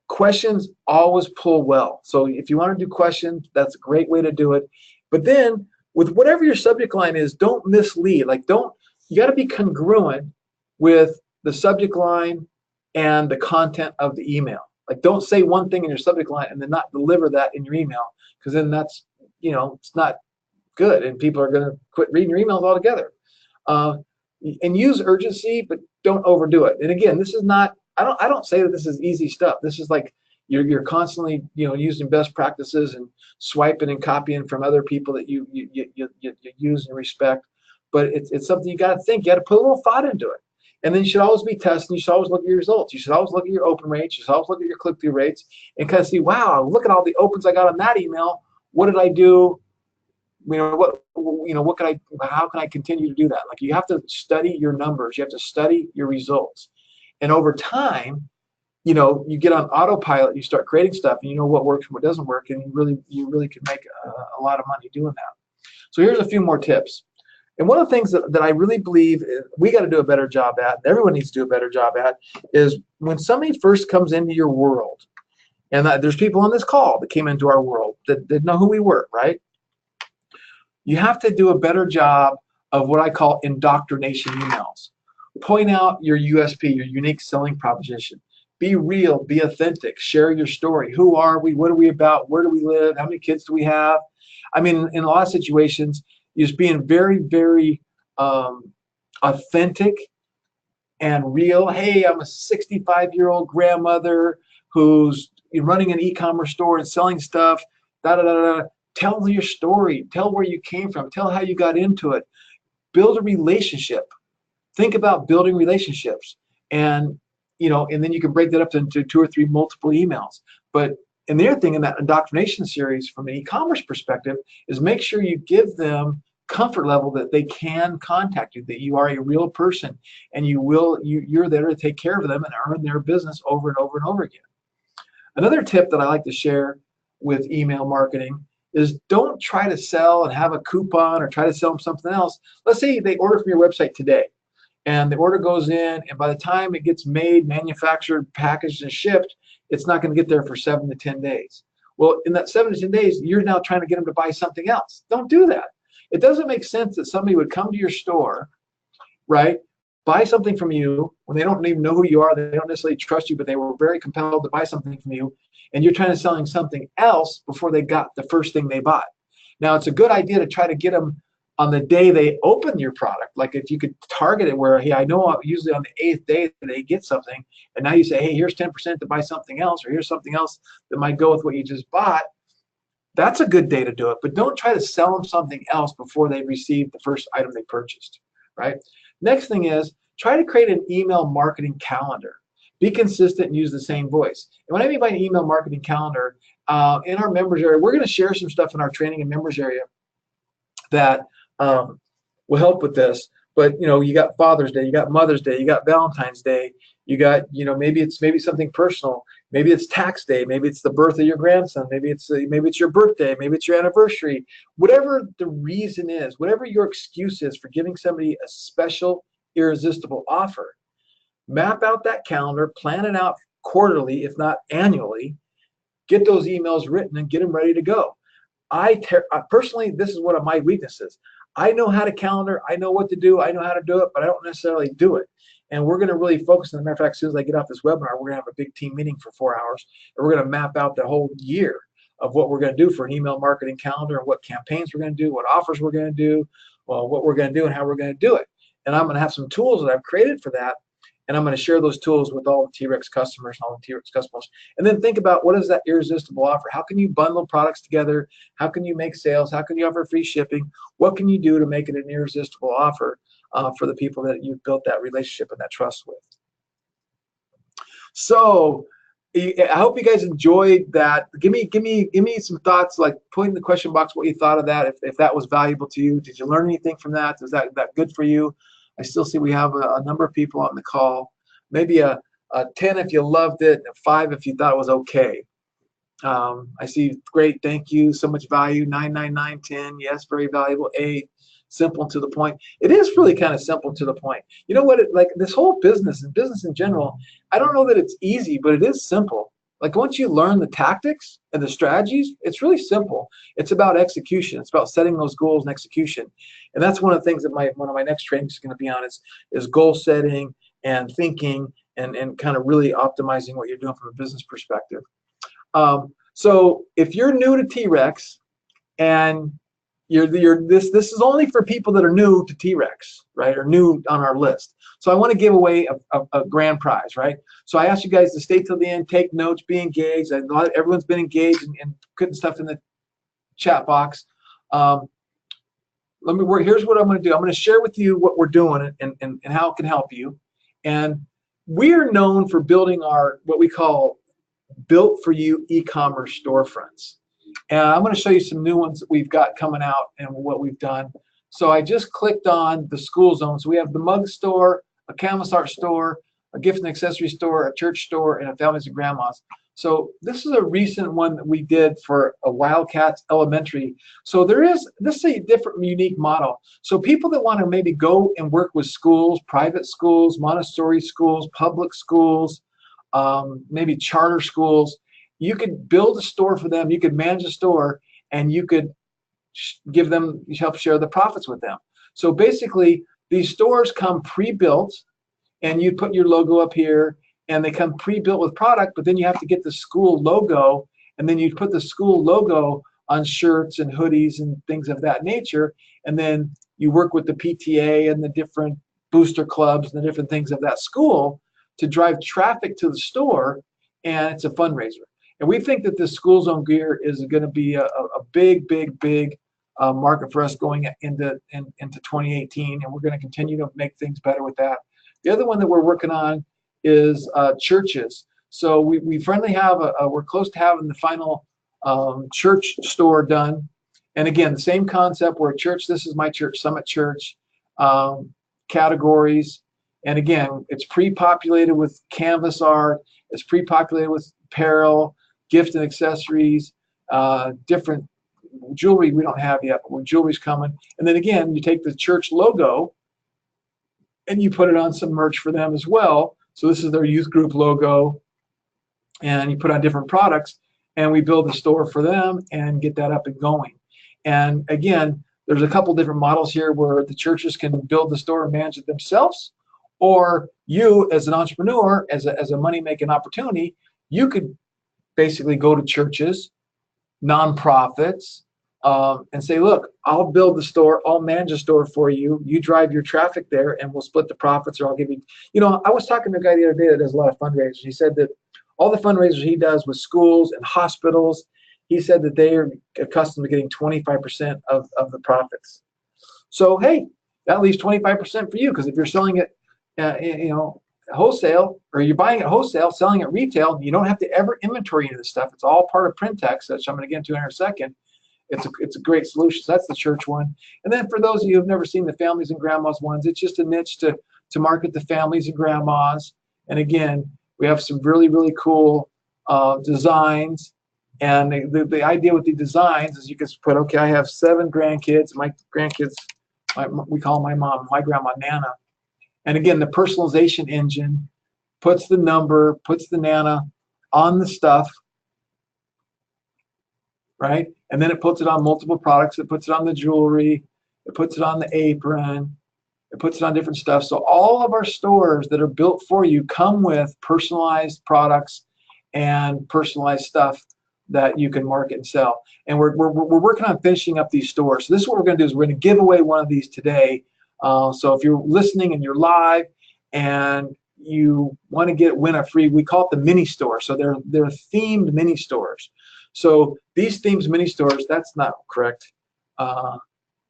Questions always pull well. So if you want to do questions, that's a great way to do it. But then with whatever your subject line is, don't mislead. You got to be congruent with the subject line and the content of the email. Like, don't say one thing in your subject line and then not deliver that in your email, because then that's, it's not good, and people are going to quit reading your emails altogether. And use urgency, but don't overdo it. And again, this is not, I don't say that this is easy stuff. This is like you're constantly, using best practices and swiping and copying from other people that you use and respect. But it's something you got to think. You got to put a little thought into it. And then you should always be testing. You should always look at your results. You should always look at your open rates. You should always look at your click-through rates and kind of see, wow, look at all the opens I got on that email. What did I do? How can I continue to do that? Like, you have to study your numbers. You have to study your results. And over time, you get on autopilot, you start creating stuff, and you know what works and what doesn't work, and you really can make a lot of money doing that. So here's a few more tips. And one of the things that I really believe we got to do a better job at, and everyone needs to do a better job at, is when somebody first comes into your world, and there's people on this call that came into our world that didn't know who we were, right? You have to do a better job of what I call indoctrination emails. Point out your USP, your unique selling proposition. Be real, be authentic, share your story. Who are we? What are we about? Where do we live? How many kids do we have? I mean, in a lot of situations, just being very, very authentic and real. Hey, I'm a 65-year-old grandmother who's running an e-commerce store and selling stuff. Da da da da. Tell your story. Tell where you came from. Tell how you got into it. Build a relationship. Think about building relationships, and and then you can break that up into 2 or 3 multiple emails. And the other thing in that indoctrination series, from an e-commerce perspective, is make sure you give them comfort level that they can contact you, that you are a real person, and you're there to take care of them and earn their business over and over and over again. Another tip that I like to share with email marketing is don't try to sell and have a coupon or try to sell them something else. Let's say they order from your website today, and the order goes in, and by the time it gets made, manufactured, packaged, and shipped, it's not going to get there for 7 to 10 days. Well, in that 7 to 10 days, you're now trying to get them to buy something else. Don't do that. It doesn't make sense that somebody would come to your store, right, buy something from you when they don't even know who you are, they don't necessarily trust you, but they were very compelled to buy something from you, and you're trying to sell them something else before they got the first thing they bought. Now, it's a good idea to try to get them on the day they open your product. Like, if you could target it where, hey, I know usually on the 8th day they get something, and now you say, hey, here's 10% to buy something else, or here's something else that might go with what you just bought. That's a good day to do it, but don't try to sell them something else before they receive the first item they purchased, right? Next thing is, try to create an email marketing calendar. Be consistent and use the same voice. And what I mean by an email marketing calendar, in our members area, we're going to share some stuff in our training and members area that will help with this. But you got Father's Day, you got Mother's Day, you got Valentine's Day, you got maybe something personal, maybe it's tax day, maybe it's the birth of your grandson, maybe it's your birthday, maybe it's your anniversary. Whatever the reason is, whatever your excuse is for giving somebody a special, irresistible offer, map out that calendar, plan it out quarterly, if not annually. Get those emails written and get them ready to go. Personally, this is one of my weaknesses. I know how to calendar, I know what to do, I know how to do it, but I don't necessarily do it. And we're going to really focus. As a matter of fact, as soon as I get off this webinar, we're going to have a big team meeting for 4 hours, and we're going to map out the whole year of what we're going to do for an email marketing calendar, and what campaigns we're going to do, what offers we're going to do, what we're going to do, and how we're going to do it. And I'm going to have some tools that I've created for that. And I'm going to share those tools with all the T-Rex customers and all the T-Rex customers. And then think about, what is that irresistible offer? How can you bundle products together? How can you make sales? How can you offer free shipping? What can you do to make it an irresistible offer for the people that you've built that relationship and that trust with? So I hope you guys enjoyed that. Give me some thoughts, like put in the question box what you thought of that, if that was valuable to you. Did you learn anything from that? Is that good for you? I still see we have a number of people on the call. Maybe a 10 if you loved it, and a 5 if you thought it was okay. I see, great, thank you, so much value. 99910, yes, very valuable. 8, simple and to the point. It is really kind of simple to the point. You know what? Like this whole business and business in general, I don't know that it's easy, but it is simple. Like once you learn the tactics and the strategies, it's really simple. It's about execution. It's about setting those goals and execution. And that's one of the things that one of my next trainings is going to be on is goal setting and thinking and kind of really optimizing what you're doing from a business perspective. So if you're new to T-Rex and this is only for people that are new to T-Rex, right, or new on our list. So I want to give away a grand prize, right? So I ask you guys to stay till the end, take notes, be engaged. Everyone's been engaged and putting stuff in the chat box. Here's what I'm going to do. I'm going to share with you what we're doing and how it can help you. And we are known for building our what we call built for you e-commerce storefronts. And I'm going to show you some new ones that we've got coming out and what we've done. So I just clicked on the school zone. So we have the mug store, a canvas art store, a gift and accessory store, a church store, and a families and grandmas. So this is a recent one that we did for a Wildcats Elementary. So this is a different, unique model. So people that want to maybe go and work with schools, private schools, Montessori schools, public schools, maybe charter schools, you could build a store for them, you could manage a store, and you could help share the profits with them. So basically, these stores come pre-built, and you put your logo up here, and they come pre-built with product, but then you have to get the school logo, and then you put the school logo on shirts and hoodies and things of that nature, and then you work with the PTA and the different booster clubs and the different things of that school to drive traffic to the store, and it's a fundraiser. And we think that this school zone gear is going to be a big market for us going into 2018, and we're going to continue to make things better with that. The other one that we're working on is churches. So we finally have we're close to having the final church store done. And again, the same concept. We're a church. This is my church, Summit Church, categories. And again, it's pre-populated with canvas art. It's pre-populated with apparel, gift and accessories, different jewelry we don't have yet, but jewelry's coming. And then again, you take the church logo and you put it on some merch for them as well. So this is their youth group logo, and you put on different products, and we build the store for them and get that up and going. And again, there's a couple different models here where the churches can build the store and manage it themselves, or you as an entrepreneur, as a money-making opportunity, you could basically go to churches, nonprofits, and say, look, I'll build the store, I'll manage a store for you, you drive your traffic there, and we'll split the profits, or I'll give you, I was talking to a guy the other day that does a lot of fundraisers. He said that all the fundraisers he does with schools and hospitals, he said that they are accustomed to getting 25% of the profits. So, hey, that leaves 25% for you, because if you're selling it, wholesale, or you're buying it wholesale, selling it retail, you don't have to ever inventory any of this stuff. It's all part of Printex, which I'm going to get into in a second. It's a great solution. So that's the church one. And then for those of you who've never seen the families and grandmas ones, it's just a niche to market the families and grandmas. And again, we have some really, really cool designs. And the idea with the designs is you can put, okay, I have 7 grandkids. My grandkids, we call my mom, my grandma, Nana. And again, the personalization engine puts the number, puts the Nana on the stuff, right? And then it puts it on multiple products. It puts it on the jewelry. It puts it on the apron. It puts it on different stuff. So all of our stores that are built for you come with personalized products and personalized stuff that you can market and sell. And we're working on finishing up these stores. So this is what we're going to do is we're going to give away one of these today. So if you're listening and you're live and you want to win a free, we call it the mini store. So they're themed mini stores. So these themed mini stores, that's not correct. It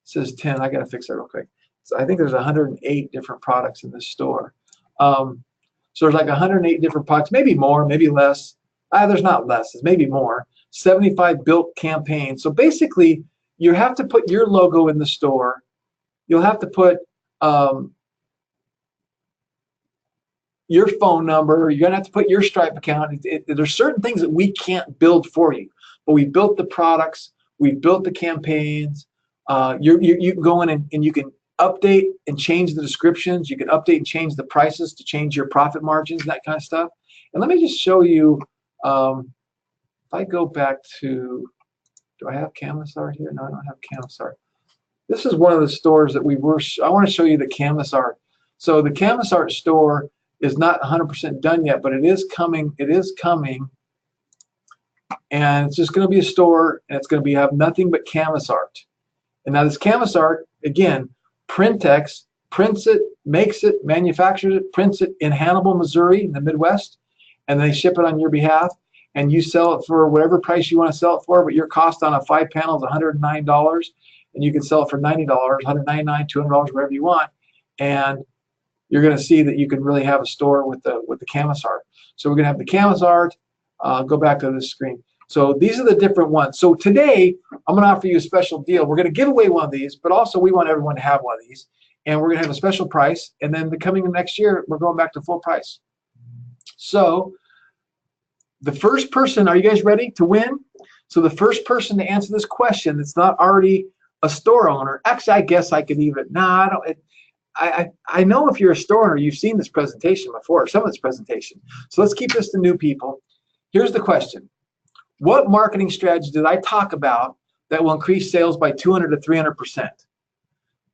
says 10. I got to fix that real quick. So I think there's 108 different products in this store. So there's like 108 different products, maybe more, maybe less. There's not less, there's maybe more. 75 built campaigns. So basically, you have to put your logo in the store. You'll have to put your phone number. You're going to have to put your Stripe account. There's certain things that we can't build for you, but we built the products. We built the campaigns. You can go in and you can update and change the descriptions. You can update and change the prices to change your profit margins, that kind of stuff. And let me just show you, if I go back to, do I have Canvas art here? No, I don't have Canvas art. This is one of the stores that I want to show you the Canvas art. So the Canvas art store is not 100% done yet, but it is coming. It is coming. And it's just going to be a store, and it's going to have nothing but canvas art. And now this canvas art, again, Printex prints it, makes it, manufactures it, prints it in Hannibal, Missouri, in the Midwest, and they ship it on your behalf, and you sell it for whatever price you want to sell it for, but your cost on a 5 panel is $109, and you can sell it for $90, $199, $200, whatever you want, and you're going to see that you can really have a store with the canvas art. So we're going to have the canvas art. Go back to this screen. So these are the different ones. So today, I'm going to offer you a special deal. We're going to give away one of these, but also we want everyone to have one of these. And we're going to have a special price. And then the coming next year, we're going back to full price. So the first person, are you guys ready to win? So the first person to answer this question that's not already a store owner, actually, I guess I could even, I don't. I know if you're a store owner, you've seen this presentation before, some of this presentation. So let's keep this to new people. Here's the question. What marketing strategy did I talk about that will increase sales by 200 to 300%?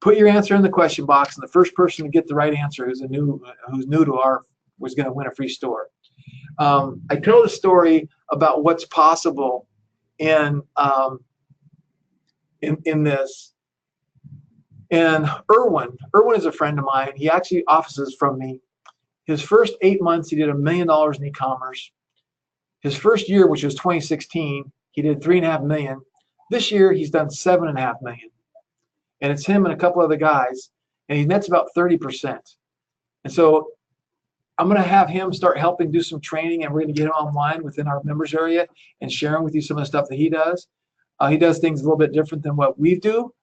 Put your answer in the question box, and the first person to get the right answer who's new to our was going to win a free store. I told a story about what's possible in this. And Erwin is a friend of mine. He actually offices from me. His first 8 months, he did $1 million in e-commerce. His first year, which was 2016, he did $3.5 million. This year, he's done $7.5 million. And it's him and a couple other guys, and he nets about 30%. And so I'm going to have him start helping do some training, and we're going to get him online within our members area and sharing with you some of the stuff that he does. He does things a little bit different than what we do.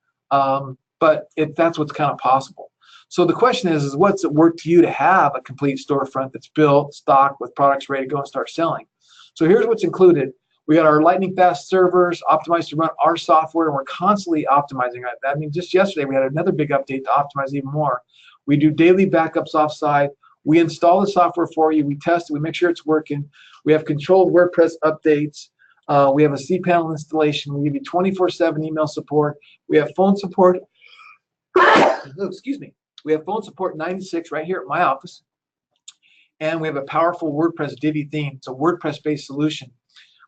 But that's what's kind of possible. So the question is what's it worth to you to have a complete storefront that's built, stocked, with products ready to go and start selling? So here's what's included. We got our lightning fast servers optimized to run our software, and we're constantly optimizing that. I mean, just yesterday we had another big update to optimize even more. We do daily backups offsite. We install the software for you. We test it. We make sure it's working. We have controlled WordPress updates. We have a cPanel installation. We give you 24/7 email support. We have phone support. Excuse me. We have phone support 96 right here at my office. And we have a powerful WordPress Divi theme. It's a WordPress-based solution.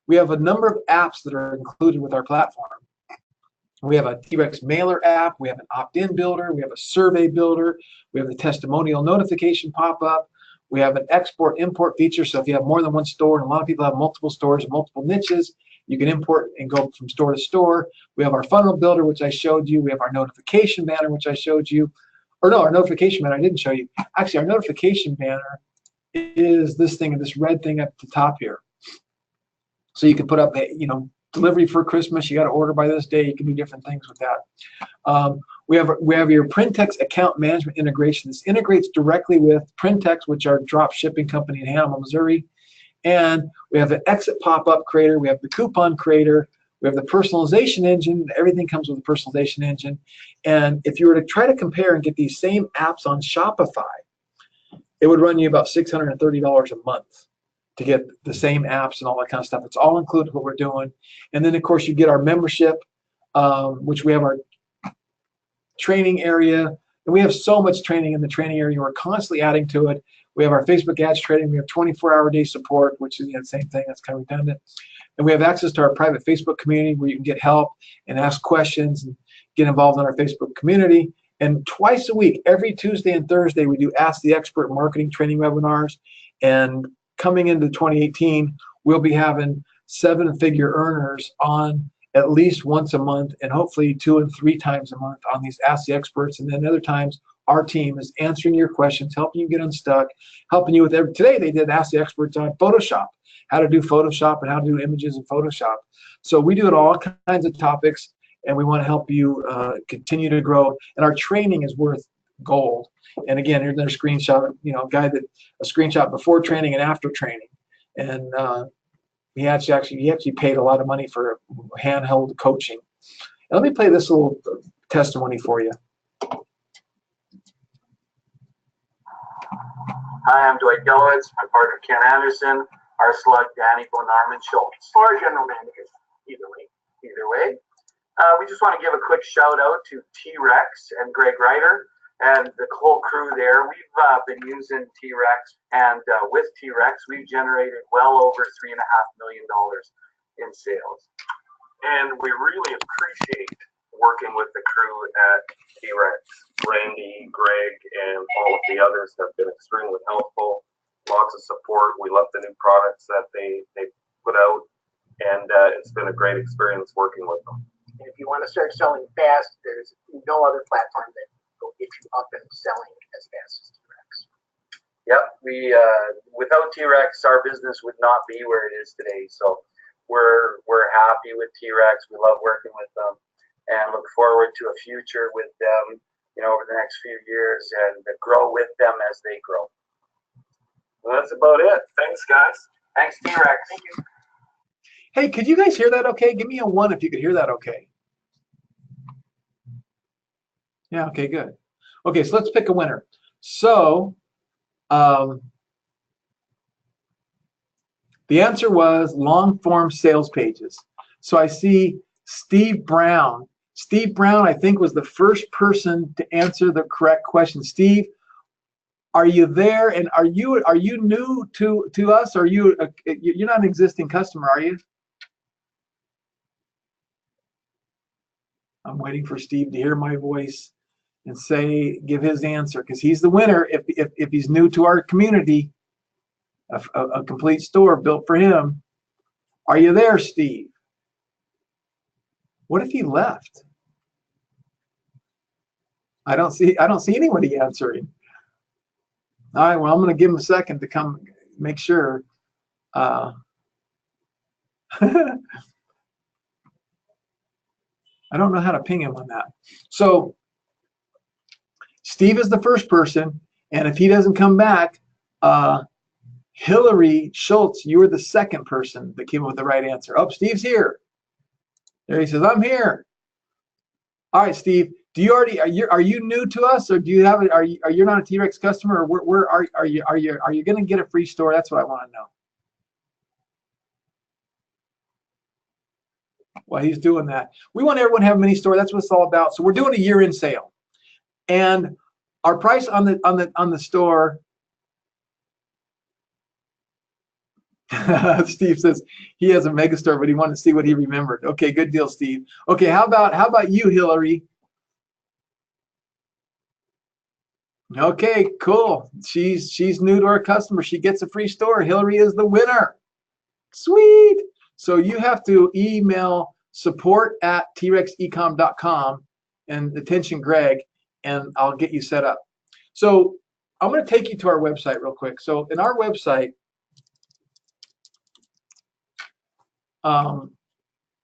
We have a number of apps that are included with our platform. We have a T-Rex mailer app. We have an opt-in builder. We have a survey builder. We have the testimonial notification pop-up. We have an export-import feature. So if you have more than one store, and a lot of people have multiple stores and multiple niches, you can import and go from store to store. We have our funnel builder, which I showed you. We have our notification banner, which I showed you. Or no, our notification banner I didn't show you. Actually, our notification banner is this thing, this red thing at the top here. So you can put up, delivery for Christmas. You got to order by this day. You can do different things with that. We have your Printex account management integration. This integrates directly with Printex, which are a drop shipping company in Hannibal, Missouri. And we have an exit pop-up creator. We have the coupon creator. We have the personalization engine. Everything comes with a personalization engine. And if you were to try to compare and get these same apps on Shopify, it would run you about $630 a month to get the same apps and all that kind of stuff. It's all included what we're doing. And then, of course, you get our membership, which we have our training area. And we have so much training in the training area. We're constantly adding to it. We have our Facebook ads training. We have 24-hour-a-day support, which is the same thing. That's kind of redundant. And we have access to our private Facebook community where you can get help and ask questions and get involved in our Facebook community. And twice a week, every Tuesday and Thursday, we do Ask the Expert marketing training webinars. And coming into 2018, we'll be having 7-figure earners on at least once a month, and hopefully 2 and 3 times a month on these Ask the Experts. And then other times, our team is answering your questions, helping you get unstuck, helping you with today they did Ask the Experts on Photoshop, how to do Photoshop and how to do images in Photoshop. So we do it all kinds of topics, and we want to help you continue to grow. And our training is worth gold. And again, here's another screenshot, a screenshot before training and after training. And he actually paid a lot of money for handheld coaching. And let me play this little testimony for you. Hi, I'm Dwight Gellowitz, my partner Ken Anderson, our slug Danny Bonarman Schultz, or general manager, either way. We just want to give a quick shout out to T-Rex and Greg Ryder and the whole crew there. We've been using T-Rex, and with T-Rex, we've generated well over $3.5 million in sales. And we really appreciate working with the crew at T-Rex. Randy, Greg, and all of the others have been extremely helpful. Lots of support. We love the new products that they put out, and it's been a great experience working with them. And if you want to start selling fast, there's no other platform that will get you up and selling as fast as T-Rex. Yep, without T-Rex, our business would not be where it is today. So we're happy with T-Rex. We love working with them, and look forward to a future with them, over the next few years, and grow with them as they grow. Well, that's about it. Thanks, guys. Thanks, T-Rex. Thank you. Hey, could you guys hear that okay? Give me a 1 if you could hear that okay. Yeah, okay, good. Okay, so let's pick a winner. So the answer was long form sales pages. So I see Steve Brown. Steve Brown, I think, was the first person to answer the correct question. Steve, are you there? And are you new to us? Or you're not an existing customer, are you? I'm waiting for Steve to hear my voice and give his answer, because he's the winner if he's new to our community. A complete store built for him. Are you there, Steve? What if he left? I don't see anybody answering. All right, well, I'm going to give him a second to come make sure. I don't know how to ping him on that. So Steve is the first person, and if he doesn't come back, Hillary Schultz, you were the second person that came up with the right answer. Oh, Steve's here. There he says, I'm here. All right, Steve. Do you already are you new to us, or do you have are you not a T-Rex customer, or where are you going to get a free store? That's what I want to know. Well, he's doing that. We want everyone to have a mini store. That's what it's all about. So we're doing a year-end sale, and our price on the store. Steve says he has a mega store, but he wanted to see what he remembered. Okay, good deal, Steve. Okay, how about you, Hillary? Okay, cool. She's new to our customer. She gets a free store. Hillary is the winner. Sweet. So you have to email support@TREXecom.com and attention Greg, and I'll get you set up. So I'm going to take you to our website real quick. So in our website,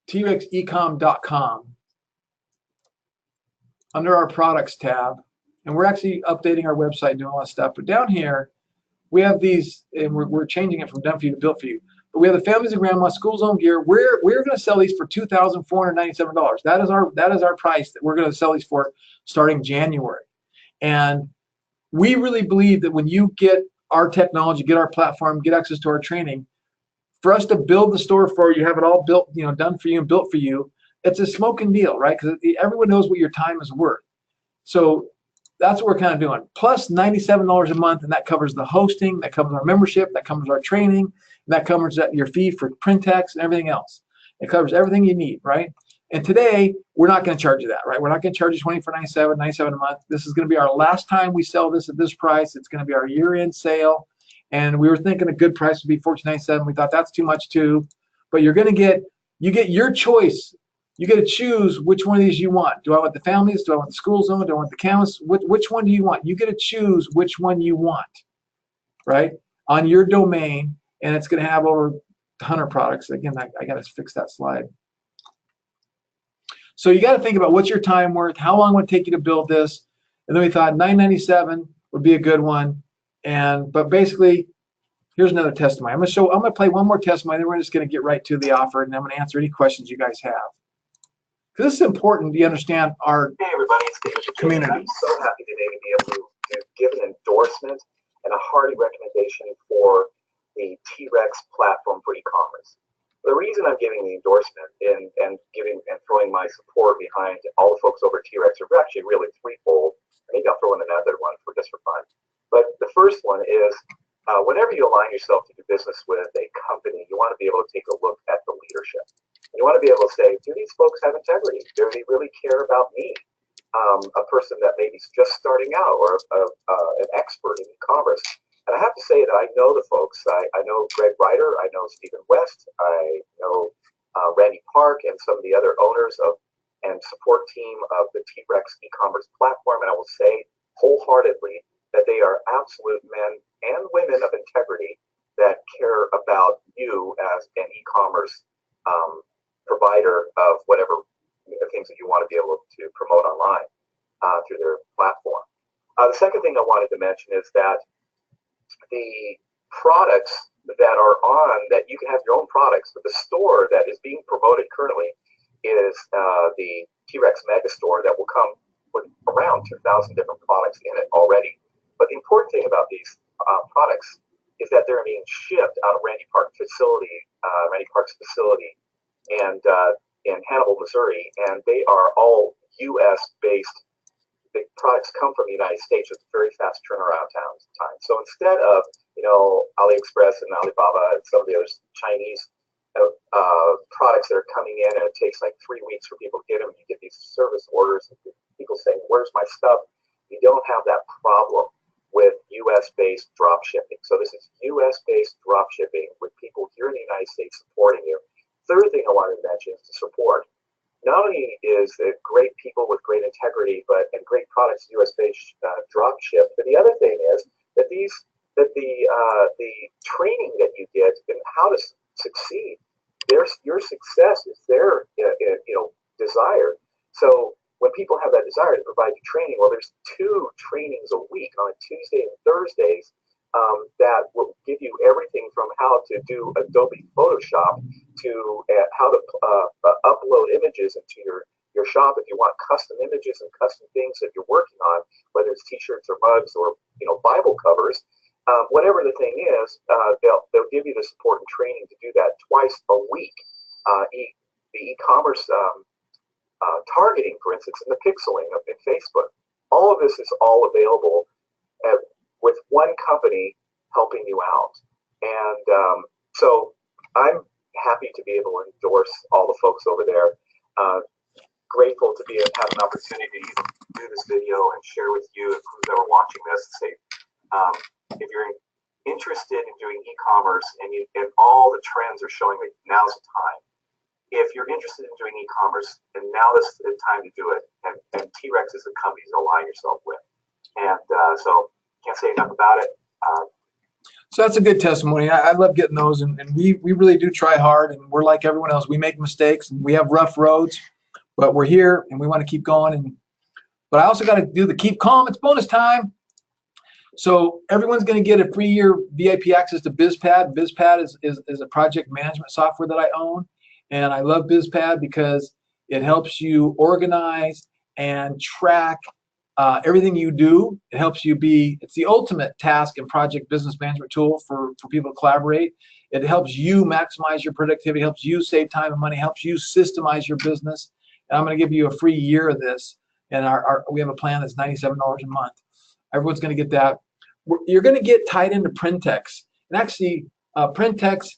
T-REXecom.com, under our products tab, and we're actually updating our website, doing all that stuff. But down here, we have these, and we're changing it from done for you to built for you. But we have the Families and Grandma School Zone gear. We're going to sell these for $2,497. That is our price that we're going to sell these for starting January. And we really believe that when you get our technology, get our platform, get access to our training, for us to build the store for you, have it all built, done for you and built for you, it's a smoking deal, right? Because everyone knows what your time is worth. So that's what we're kind of doing. Plus $97 a month, and that covers the hosting, that covers our membership, that covers our training, and that covers your fee for print text and everything else. It covers everything you need, right? And today, we're not going to charge you that, right? We're not going to charge you $24.97, $97 a month. This is going to be our last time we sell this at this price. It's going to be our year-end sale. And we were thinking a good price would be $14.97. We thought that's too much too. But you're going to you get your choice. You get to choose which one of these you want. Do I want the families? Do I want the school zone? Do I want the campus? Which one do you want? You get to choose which one you want, right? On your domain, and it's going to have over 100 products. Again, I got to fix that slide. So you got to think about what's your time worth, how long would it take you to build this, and then we thought $9.97 would be a good one. But basically, here's another testimony. I'm going to play one more testimony, then we're just going to get right to the offer, and I'm going to answer any questions you guys have. Because this is important to understand our Hey everybody, it's David. community. I'm so happy today to be able to give an endorsement and a hearty recommendation for the T-Rex platform for e-commerce. The reason I'm giving the endorsement and throwing my support behind all the folks over at T-Rex are actually really threefold. Maybe I'll throw in another one for fun. But the first one is whenever you align yourself to do business with a company, you want to be able to take a look at the leadership. You want to be able to say, do these folks have integrity? Do they really care about me? A person that maybe is just starting out or an expert in e-commerce. And I have to say that I know the folks. I know Greg Ryder. I know Stephen West. I know Randy Park and some of the other owners and support team of the T-Rex e-commerce platform. And I will say wholeheartedly that they are absolute men and women of integrity that care about you as an e-commerce provider of whatever things that you want to be able to promote online through their platform. The second thing I wanted to mention is that the products that are on, that you can have your own products, but the store that is being promoted currently is the T-Rex Mega Store that will come with around 2,000 different products in it already. But the important thing about these products is that they're being shipped out of Randy Park's facility and in Hannibal, Missouri, and they are all U.S.-based. The products come from the United States with very fast turnaround time. So instead of AliExpress and Alibaba and some of the other Chinese products that are coming in, and it takes like 3 weeks for people to get them, you get these service orders, and people saying, "Where's my stuff?" You don't have that problem with U.S.-based drop shipping. So this is U.S.-based drop shipping with people here in the United States supporting you. Third thing I wanted to mention is to support. Not only is it great people with great integrity, and great products U.S.-based drop ship, but the other thing is that the training that you get in how to succeed, your success is their desire. So when people have that desire to provide you training, well, there's 2 trainings a week on Tuesday and Thursdays that will give you everything from how to do Adobe Photoshop to how to upload images into your shop if you want custom images and custom things that you're working on, whether it's t-shirts or mugs or Bible covers. Whatever the thing is, they'll give you the support and training to do that twice a week. The e-commerce targeting, for instance, and the pixeling in Facebook, all of this is all available with one company helping you out. And so I'm happy to be able to endorse all the folks over there. Grateful to have an opportunity to even do this video and share with you and who's ever watching this. Say, if you're interested in doing e-commerce and all the trends are showing that now's the time. If you're interested in doing e-commerce, and now is the time to do it, and T-Rex is the company to align yourself with. And so can't say enough about it. So that's a good testimony. I love getting those, and we really do try hard, and we're like everyone else. We make mistakes, and we have rough roads, but we're here, and we want to keep going. But I also got to do the keep calm. It's bonus time. So everyone's going to get a free year VIP access to BizPad. BizPad is a project management software that I own, and I love BizPad because it helps you organize and track everything you do. It helps you it's the ultimate task and project business management tool for people to collaborate. It helps you maximize your productivity, helps you save time and money, helps you systemize your business. And I'm going to give you a free year of this. And we have a plan that's $97 a month. Everyone's going to get that. You're going to get tied into Printex. And actually, Printex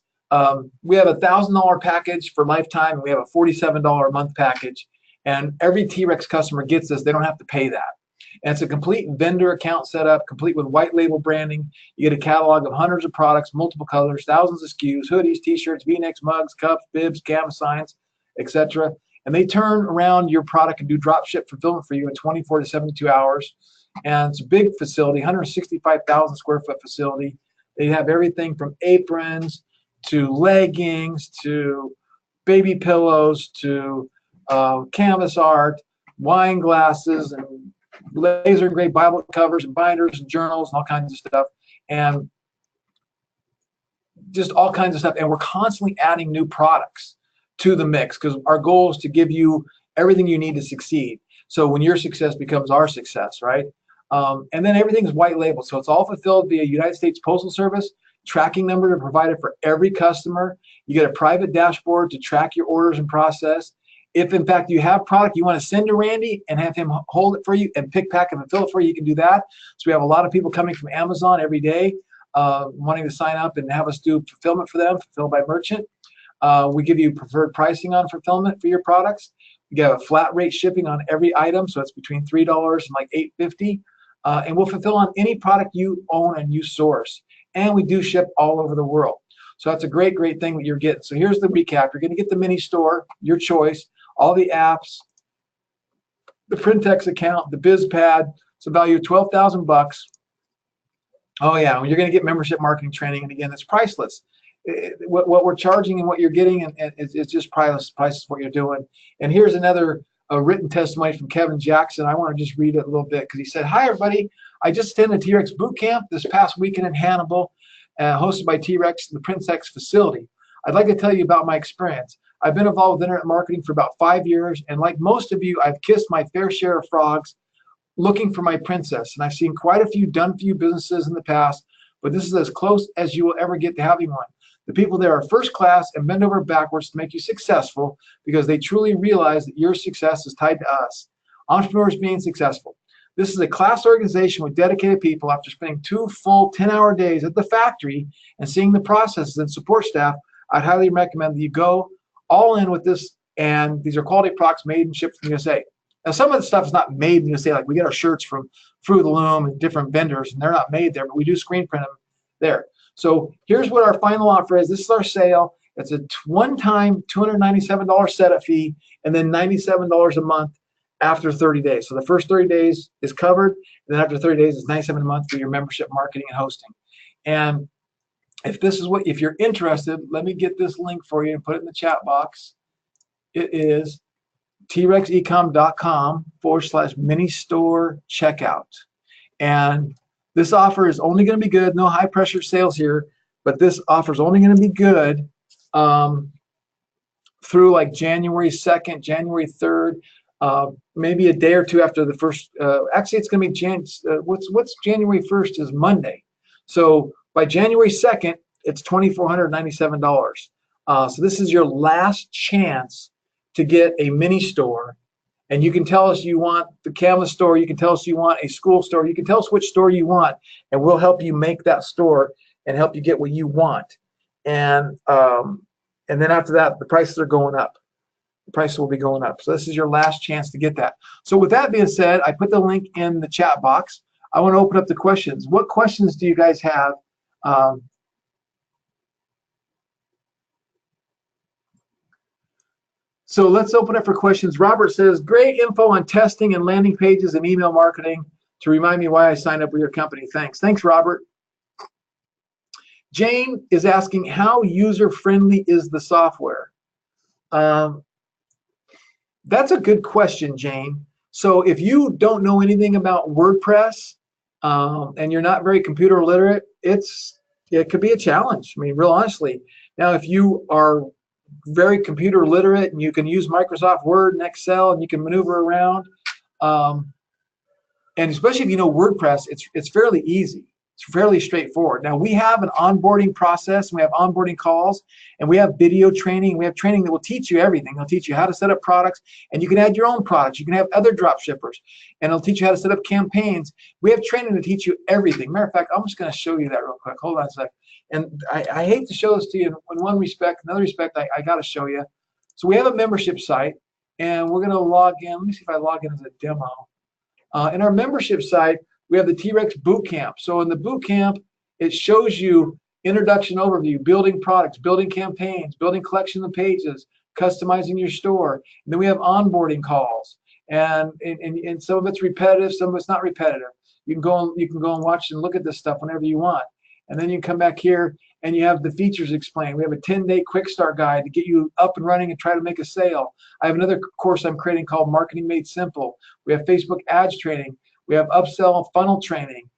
We have a $1,000 package for lifetime, and we have a $47 a month package. And every T-Rex customer gets this. They don't have to pay that. And it's a complete vendor account setup, complete with white label branding. You get a catalog of hundreds of products, multiple colors, thousands of SKUs, hoodies, t-shirts, V-necks, mugs, cups, bibs, canvas signs, etc. And they turn around your product and do drop ship fulfillment for you in 24 to 72 hours. And it's a big facility, 165,000 square foot facility. They have everything from aprons to leggings to baby pillows to canvas art, wine glasses, and laser engraved Bible covers and binders and journals and all kinds of stuff, and just all kinds of stuff. And we're constantly adding new products to the mix because our goal is to give you everything you need to succeed. So when your success becomes our success, right? And then everything's white label. So it's all fulfilled via United States Postal Service. Tracking number are provided for every customer. You get a private dashboard to track your orders and process. If in fact you have product you want to send to Randy and have him hold it for you and pick, pack, and fulfill it for you, you can do that. So we have a lot of people coming from Amazon every day wanting to sign up and have us do fulfillment for them, fulfilled by merchant. We give you preferred pricing on fulfillment for your products. We get a flat rate shipping on every item, so it's between $3 and like $8.50. And we'll fulfill on any product you own and you source. And we do ship all over the world. So that's a great, great thing that you're getting. So here's the recap. You're going to get the mini store, your choice, all the apps, the Printex account, the BizPad. It's a value of $12,000. Oh yeah, you're going to get membership marketing training, and again, it's priceless. What we're charging and what you're getting, and it's just priceless. Priceless what you're doing. And here's another written testimony from Kevin Jackson. I want to just read it a little bit because he said, "Hi everybody, I just attended T-Rex boot camp this past weekend in Hannibal, hosted by T-Rex, the Printex facility. I'd like to tell you about my experience. I've been involved with internet marketing for about 5 years, and like most of you, I've kissed my fair share of frogs looking for my princess. And I've seen quite a few done for you businesses in the past, but this is as close as you will ever get to having one. The people there are first class and bend over backwards to make you successful because they truly realize that your success is tied to us, entrepreneurs being successful. This is a class organization with dedicated people. After spending 2 full 10-hour days at the factory and seeing the processes and support staff, I'd highly recommend that you go all in with this. And these are quality products made and shipped from the USA. Now, some of the stuff is not made in the USA. Like we get our shirts from Fruit of the Loom and different vendors, and they're not made there, but we do screen print them there. So here's what our final offer is. This is our sale. It's a one-time $297 setup fee, and then $97 a month after 30 days. So the first 30 days is covered, and then after 30 days is $97 a month for your membership, marketing, and hosting. And if you're interested, let me get this link for you and put it in the chat box. It is TREXecom.com/mini-store checkout. And this offer is only going to be good. No high pressure sales here, but this offer is only going to be good through like January 2nd, January 3rd, maybe a day or two after the first. Actually, it's going to be what's January 1st is Monday. So by January 2nd, it's $2,497. So this is your last chance to get a mini store. And you can tell us you want the canvas store, you can tell us you want a school store, you can tell us which store you want, and we'll help you make that store and help you get what you want. And then after that, the prices are going up. The prices will be going up. So this is your last chance to get that. So with that being said, I put the link in the chat box. I want to open up the questions. What questions do you guys have? So let's open up for questions. Robert says, great info on testing and landing pages and email marketing to remind me why I signed up with your company. Thanks. Thanks, Robert. Jane is asking, how user-friendly is the software? That's a good question, Jane. So if you don't know anything about WordPress and you're not very computer literate, it could be a challenge. I mean, real honestly. Now, if you are very computer literate and you can use Microsoft Word and Excel and you can maneuver around, and especially if you know WordPress, it's fairly easy. It's fairly straightforward. Now we have an onboarding process, and we have onboarding calls, and we have video training. We have training that will teach you everything. It'll teach you how to set up products, and you can add your own products. You can have other drop shippers, and it'll teach you how to set up campaigns. We have training to teach you everything. Matter of fact, I'm just going to show you that real quick. Hold on a sec. And I hate to show this to you in one respect. Another respect, I got to show you. So we have a membership site, and we're going to log in. Let me see if I log in as a demo. In our membership site, we have the T-Rex boot camp. So in the boot camp, it shows you introduction overview, building products, building campaigns, building collection of pages, customizing your store. And then we have onboarding calls, and some of it's repetitive, some of it's not repetitive. You can go and watch and look at this stuff whenever you want. And then you can come back here and you have the features explained. We have a 10-day quick start guide to get you up and running and try to make a sale. I have another course I'm creating called Marketing Made Simple. We have Facebook ads training. We have upsell funnel training.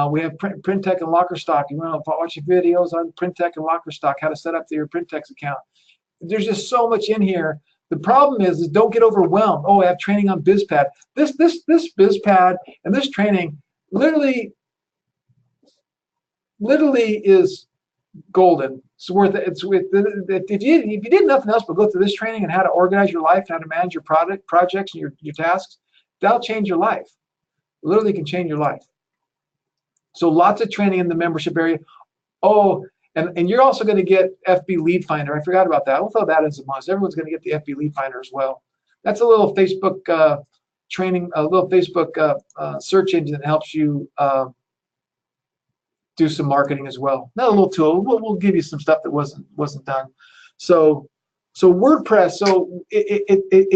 We have print tech and locker stock. You want to watch videos on print tech and locker stock, how to set up your print tech account. There's just so much in here. The problem is don't get overwhelmed. Oh, I have training on BizPad. This BizPad and this training literally is golden. It's worth it. If you did nothing else but go through this training and how to organize your life, how to manage your projects and your tasks, that'll change your life. Literally can change your life. So lots of training in the membership area. Oh, and you're also going to get FB Lead Finder. I forgot about that. I'll throw that as a must. Everyone's going to get the FB Lead Finder as well. That's a little Facebook training, a little Facebook search engine that helps you do some marketing as well. Not a little tool. We'll give you some stuff that wasn't done. So WordPress. So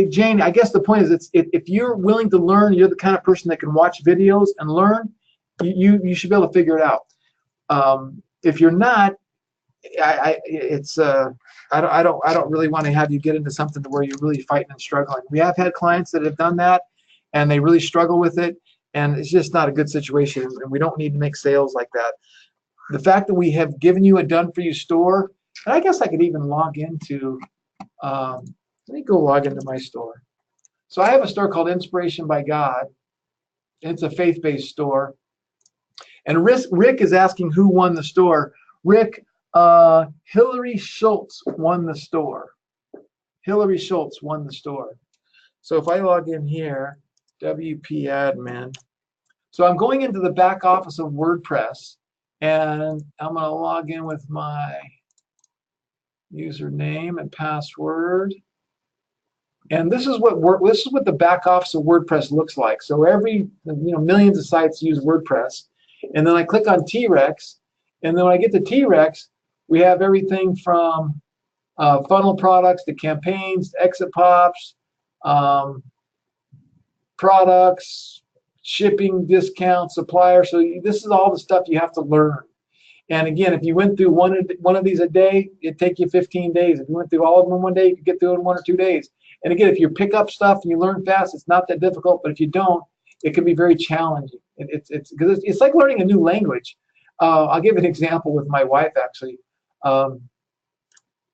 Jane, I guess the point is, if you're willing to learn, you're the kind of person that can watch videos and learn. You should be able to figure it out. If you're not, I don't really want to have you get into something to where you're really fighting and struggling. We have had clients that have done that, and they really struggle with it, and it's just not a good situation. And we don't need to make sales like that. The fact that we have given you a done-for-you store, and I guess I could even log into. Let me go log into my store. So I have a store called Inspiration by God. It's a faith-based store. And Rick is asking who won the store. Rick, Hillary Schultz won the store. Hillary Schultz won the store. So if I log in here, WP admin. So I'm going into the back office of WordPress, and I'm going to log in with my username and password. And this is what the back office of WordPress looks like. So millions of sites use WordPress. And then I click on T-Rex, and then when I get to T-Rex, we have everything from funnel products to campaigns, to exit pops, products, shipping discounts, suppliers. So this is all the stuff you have to learn. And again, if you went through one of these a day, it'd take you 15 days. If you went through all of them in one day, you could get through it in 1 or 2 days. And again, if you pick up stuff and you learn fast, it's not that difficult. But if you don't, it can be very challenging. It's like learning a new language. I'll give an example with my wife, actually.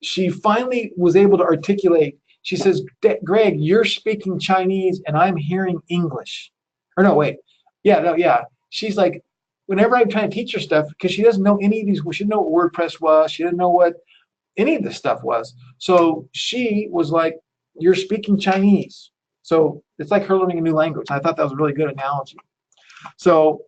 She finally was able to articulate. She says, Greg, you're speaking Chinese and I'm hearing English. Or no, wait. Yeah. She's like, whenever I'm trying to teach her stuff, because she doesn't know any of these, she didn't know what WordPress was. She didn't know what any of this stuff was. So she was like, you're speaking Chinese. So it's like her learning a new language. I thought that was a really good analogy. So,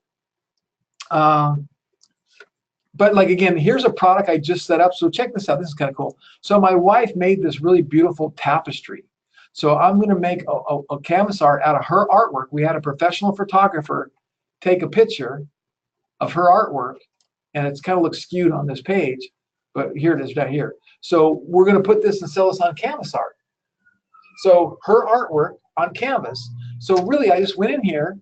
but like, again, here's a product I just set up. So check this out. This is kind of cool. So my wife made this really beautiful tapestry. So I'm going to make a canvas art out of her artwork. We had a professional photographer take a picture of her artwork, and it's kind of looks skewed on this page, but here it is down here. So we're going to put this and sell this on canvas art. So her artwork on canvas. So really, I just went in here,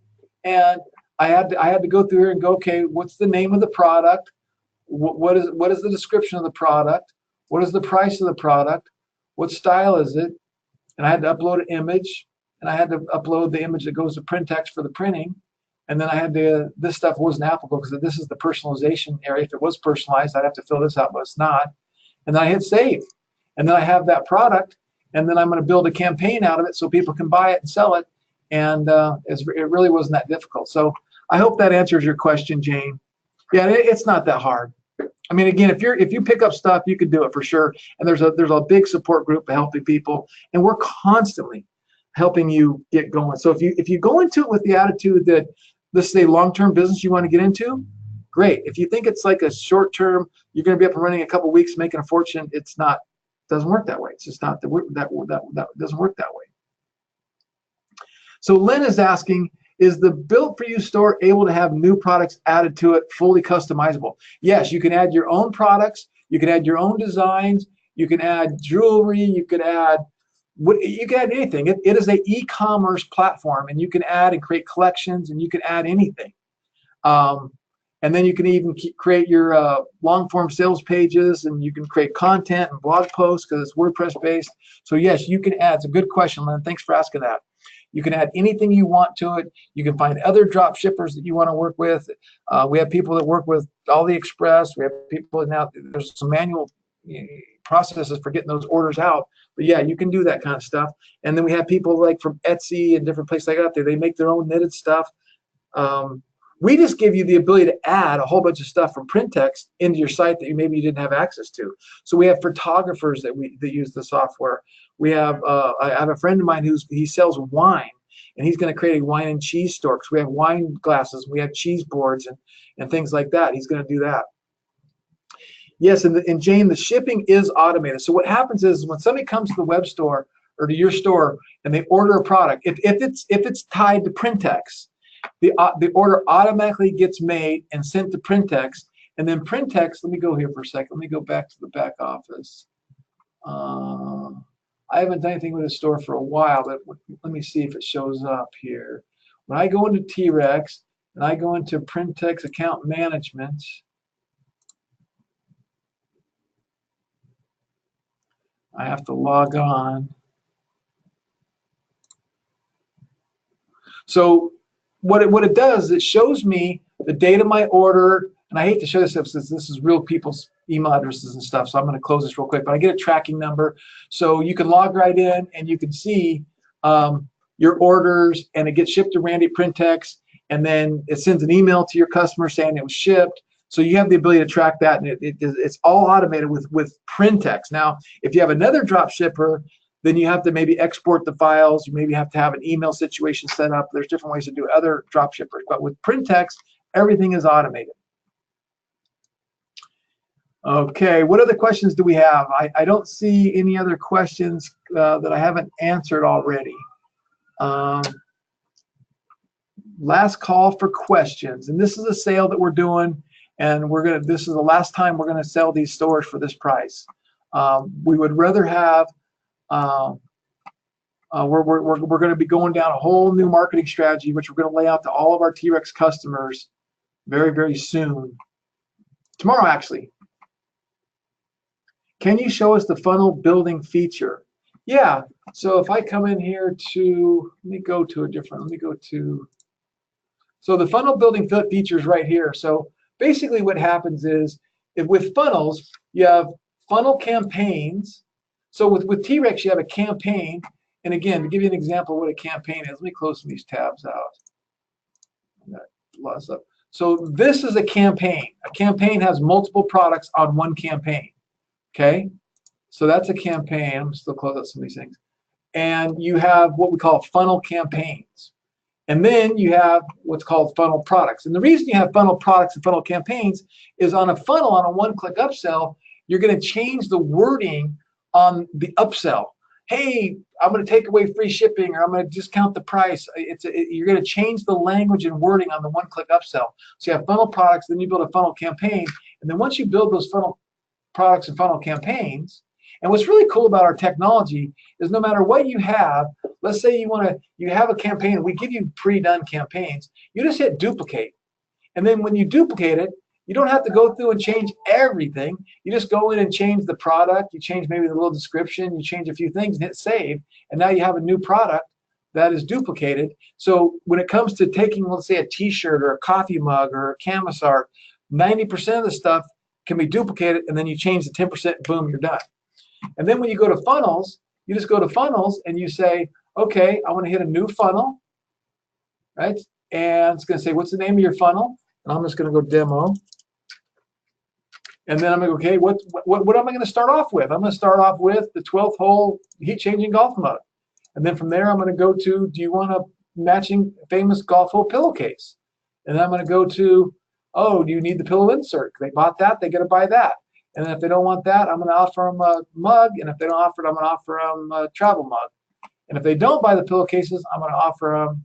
and I had to go through here and go, okay, what's the name of the product? What is the description of the product? What is the price of the product? What style is it? And I had to upload an image, and I had to upload the image that goes to print text for the printing. And then I had to, this stuff wasn't applicable because this is the personalization area. If it was personalized, I'd have to fill this out, but it's not. And then I hit save. And then I have that product, and then I'm going to build a campaign out of it so people can buy it and sell it. And it really wasn't that difficult. So I hope that answers your question, Jane. Yeah, it's not that hard. I mean, again, if you pick up stuff, you can do it for sure. And there's a big support group of helping people, and we're constantly helping you get going. So if you go into it with the attitude that this is a long-term business you want to get into, great. If you think it's like a short term, you're going to be up and running a couple of weeks, making a fortune, it's not. Doesn't work that way. It's just not that doesn't work that way. So Lynn is asking, is the Built For You store able to have new products added to it, fully customizable? Yes, you can add your own products. You can add your own designs. You can add jewelry. You can add anything. It is an e-commerce platform, and you can add and create collections, and you can add anything. And then you can even create your long-form sales pages, and you can create content and blog posts because it's WordPress based. So yes, you can add. It's a good question, Lynn. Thanks for asking that. You can add anything you want to it. You can find other drop shippers that you want to work with. We have people that work with AliExpress. We have people now. There's some manual processes for getting those orders out. But yeah, you can do that kind of stuff. And then we have people like from Etsy and different places like that. They make their own knitted stuff. We just give you the ability to add a whole bunch of stuff from print text into your site that maybe you didn't have access to. So we have photographers that use the software. We have I have a friend of mine he sells wine, and he's going to create a wine and cheese store. Because we have wine glasses, we have cheese boards, and things like that. He's going to do that. Yes, and Jane, the shipping is automated. So what happens is when somebody comes to the web store or to your store and they order a product, if it's tied to Printex, the order automatically gets made and sent to Printex, and then Printex. Let me go here for a second. Let me go back to the back office. I haven't done anything with the store for a while, but let me see if it shows up here. When I go into T-REX and I go into Printex account management, I have to log on. So what it does is it shows me the date of my order, and I hate to show this stuff since this is real people's email addresses and stuff, so I'm going to close this real quick, but I get a tracking number. So you can log right in and you can see your orders, and it gets shipped to Randy Printex, and then it sends an email to your customer saying it was shipped. So you have the ability to track that, and it's all automated with Printex. Now, if you have another drop shipper, then you have to maybe export the files. You maybe have to have an email situation set up. There's different ways to do other drop shippers. But with Printex, everything is automated. Okay, what other questions do we have? I don't see any other questions that I haven't answered already. Last call for questions. And this is a sale that we're doing. And this is the last time we're going to sell these stores for this price. We would rather have, we're going to be going down a whole new marketing strategy, which we're going to lay out to all of our T-REX customers very, very soon. Tomorrow, actually. Can you show us the funnel building feature? Yeah, so if I come in here to, let me go to, so the funnel building feature is right here. So basically what happens is, with funnels, you have funnel campaigns. So with T-REX, you have a campaign. And again, to give you an example of what a campaign is, let me close some of these tabs out. Lots up. So this is a campaign. A campaign has multiple products on one campaign. Okay? So that's a campaign. I'm still close out some of these things. And you have what we call funnel campaigns. And then you have what's called funnel products. And the reason you have funnel products and funnel campaigns is on a funnel, on a one-click upsell, you're going to change the wording on the upsell. Hey, I'm going to take away free shipping, or I'm going to discount the price. You're going to change the language and wording on the one-click upsell. So you have funnel products, then you build a funnel campaign. And then once you build those funnel products and funnel campaigns, and what's really cool about our technology is no matter what you have, let's say you have a campaign, and we give you pre-done campaigns, you just hit duplicate. And then when you duplicate it, you don't have to go through and change everything. You just go in and change the product, you change maybe the little description, you change a few things and hit save, and now you have a new product that is duplicated. So when it comes to taking, let's say, a t-shirt or a coffee mug or a canvas art, 90% of the stuff can be duplicated, and then you change the 10%, boom, you're done. And then when you go to funnels, you just go to funnels and you say, okay, I want to hit a new funnel, right? And it's going to say, what's the name of your funnel? And I'm just going to go demo. And then I'm going to go, okay, what am I going to start off with? I'm going to start off with the 12th hole heat changing golf mug. And then from there, I'm going to go to, do you want a matching famous golf hole pillowcase? And then I'm going to go to, Oh, do you need the pillow insert? They bought that, they got to buy that. And then if they don't want that, I'm going to offer them a mug. And if they don't offer it, I'm going to offer them a travel mug. And if they don't buy the pillowcases, I'm going to offer them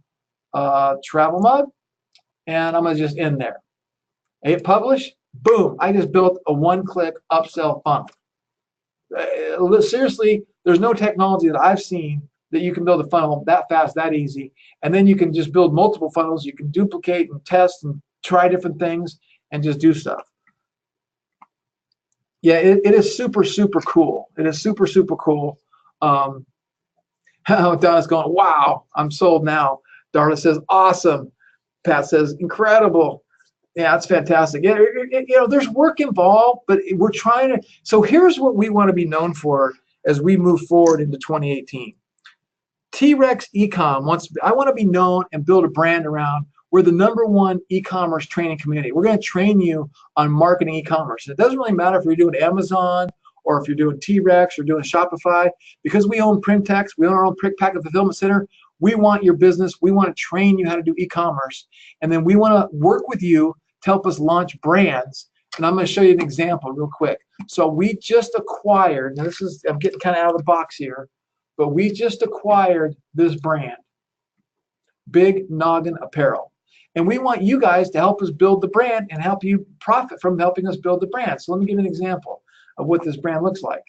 a travel mug. And I'm going to just end there. I hit publish. Boom. I just built a one-click upsell funnel. Seriously, there's no technology that I've seen that you can build a funnel that fast, that easy. And then you can just build multiple funnels. You can duplicate and test and try different things and just do stuff. Yeah, it is super, super cool. It is super, super cool. Donna's going, wow, I'm sold now. Darla says, awesome. Pat says, incredible. Yeah, it's fantastic. Yeah, there's work involved, but we're trying to. So here's what we want to be known for as we move forward into 2018. T-REXecom I want to be known and build a brand around. We're the #1 e-commerce training community. We're going to train you on marketing e-commerce. It doesn't really matter if you're doing Amazon or if you're doing T-Rex or doing Shopify, because we own Printex, we own our own pick, pack, and fulfillment center. We want your business. We want to train you how to do e-commerce, and then we want to work with you to help us launch brands. And I'm going to show you an example real quick. So we just acquired, now this is, I'm getting kind of out of the box here, but we just acquired this brand, Big Noggin Apparel. And we want you guys to help us build the brand and help you profit from helping us build the brand. So let me give you an example of what this brand looks like.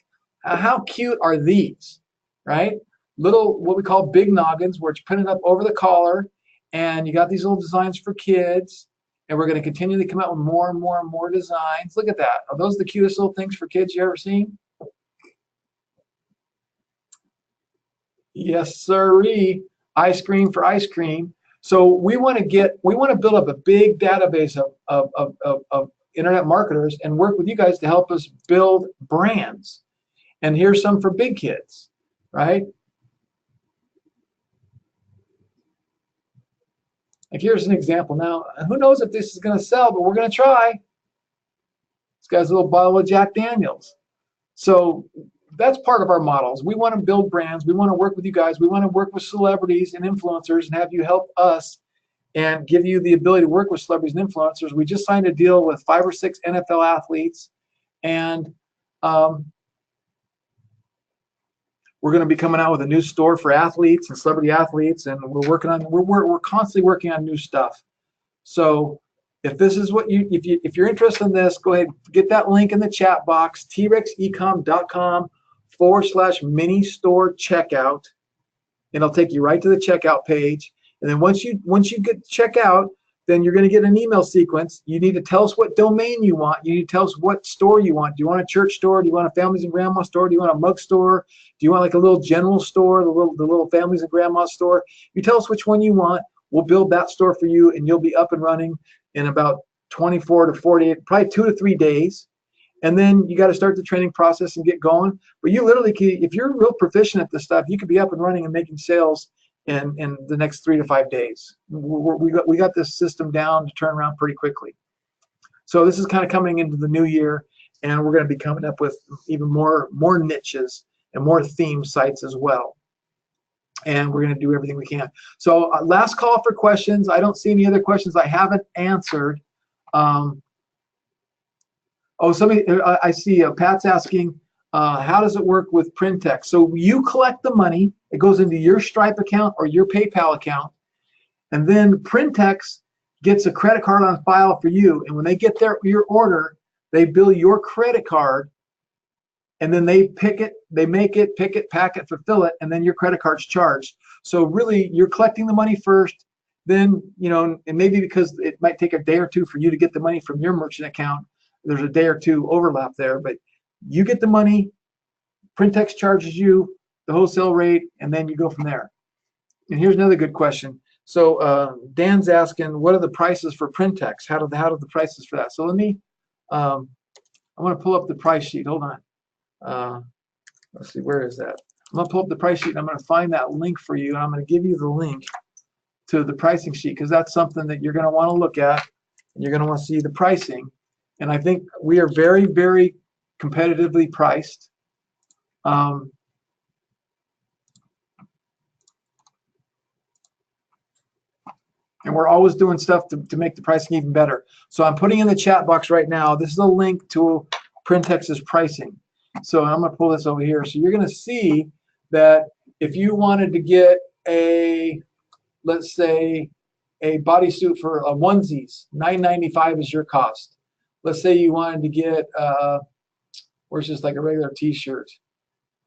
How cute are these, right? Little, what we call big noggins, where it's printed up over the collar, and you got these little designs for kids. And we're going to continually come out with more and more and more designs. Look at that. Are those the cutest little things for kids you ever seen? Yes, sirree. Ice cream for ice cream. So we want to build up a big database of internet marketers and work with you guys to help us build brands. And here's some for big kids, right? Like here's an example. Now, who knows if this is going to sell, but we're going to try. This guy's a little bottle of Jack Daniels. So that's part of our models. We want to build brands. We want to work with you guys. We want to work with celebrities and influencers and have you help us and give you the ability to work with celebrities and influencers. We just signed a deal with 5 or 6 NFL athletes, and we're going to be coming out with a new store for athletes and celebrity athletes, and we're constantly working on new stuff. So if this is what if you're interested in this, go ahead, get that link in the chat box, TREXecom.com/mini store checkout, and it'll take you right to the checkout page. And then once you get checkout, then you're going to get an email sequence. You need to tell us what domain you want. You need to tell us what store you want. Do you want a church store? Do you want a families and grandma store? Do you want a mug store? Do you want like a little general store, the little families and grandma store? You tell us which one you want. We'll build that store for you, and you'll be up and running in about 24 to 48, probably 2 to 3 days. And then you got to start the training process and get going. But you literally, if you're real proficient at this stuff, you could be up and running and making sales in the next 3 to 5 days. We got this system down to turn around pretty quickly. So this is kind of coming into the new year, and we're going to be coming up with even more niches and more theme sites as well. And we're going to do everything we can. So last call for questions. I don't see any other questions I haven't answered. Oh, somebody, I see Pat's asking, how does it work with Printex? So you collect the money. It goes into your Stripe account or your PayPal account. And then Printex gets a credit card on file for you. And when they get your order, they bill your credit card. And then they pick it, they make it, pick it, pack it, fulfill it, and then your credit card's charged. So really, you're collecting the money first. Then, and maybe because it might take a day or two for you to get the money from your merchant account, there's a day or two overlap there. But you get the money, Printex charges you the wholesale rate, and then you go from there. And here's another good question. So Dan's asking, what are the prices for Printex? How do the prices for that? So let me, I'm going to pull up the price sheet. Hold on. Let's see, where is that? I'm going to pull up the price sheet, and I'm going to find that link for you, and I'm going to give you the link to the pricing sheet, because that's something that you're going to want to look at, and you're going to want to see the pricing. And I think we are very, very competitively priced. And we're always doing stuff to make the pricing even better. So I'm putting in the chat box right now. This is a link to Printex's pricing. So I'm going to pull this over here. So you're going to see that if you wanted to get a, let's say, a bodysuit for a onesies, $9.95 is your cost. Let's say you wanted to get, or it's just like a regular T-shirt.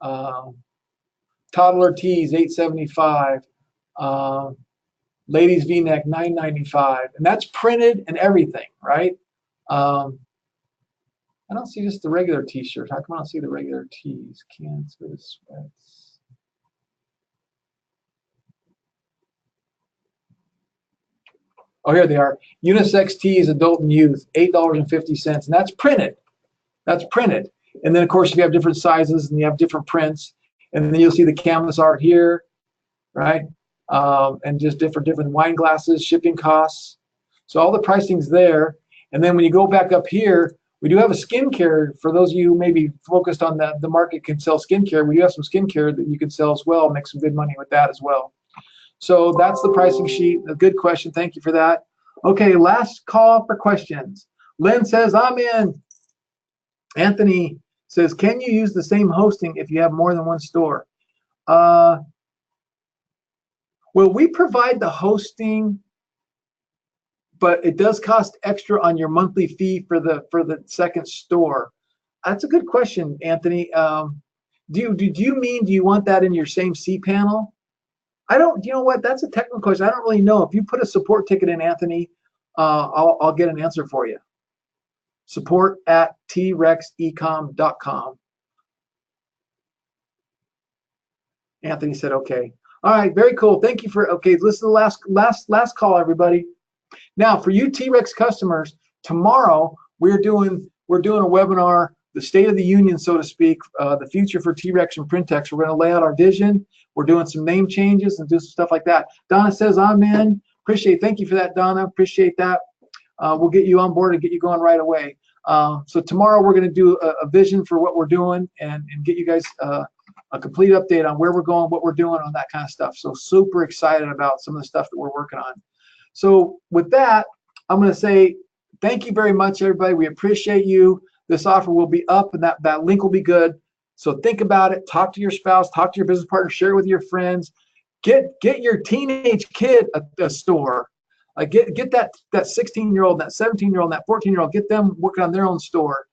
Toddler tees, $8.75. Ladies V-neck, $9.95, and that's printed and everything, right? I don't see just the regular T-shirts. How come I don't see the regular tees? Kansas sweats. Oh, here they are. Unisex tees, adult and youth, $8.50, and that's printed. That's printed. And then, of course, you have different sizes and you have different prints, and then you'll see the canvas art here, right? And just different wine glasses, shipping costs. So all the pricing's there. And then when you go back up here, we do have a skincare. For those of you who may be focused on the market can sell skincare, we do have some skincare that you can sell as well, make some good money with that as well. So that's the pricing sheet. A good question. Thank you for that. Okay, last call for questions. Lynn says, I'm in. Anthony says, can you use the same hosting if you have more than one store? Well, we provide the hosting, but it does cost extra on your monthly fee for the second store. That's a good question, Anthony. Do you want that in your same cPanel? I don't. You know what? That's a technical question. I don't really know. If you put a support ticket in, Anthony, I'll get an answer for you. support@TREXecom.com. Anthony said, okay. All right, very cool. Thank you for, okay, listen to the last call, everybody. Now, for you T-Rex customers, tomorrow we're doing a webinar, the State of the Union, so to speak, the future for T-Rex and Printex. We're going to lay out our vision. We're doing some name changes and do some stuff like that. Donna says, I'm in. Thank you for that, Donna. Appreciate that. We'll get you on board and get you going right away. So tomorrow we're going to do a vision for what we're doing and get you guys a complete update on where we're going, what we're doing, on that kind of stuff. So super excited about some of the stuff that we're working on. So with that, I'm going to say thank you very much, everybody. We appreciate you. This offer will be up, and that link will be good. So think about it. Talk to your spouse. Talk to your business partner. Share it with your friends. Get your teenage kid a store. Get that 16-year-old, that 17-year-old, that 14-year-old. Get them working on their own store.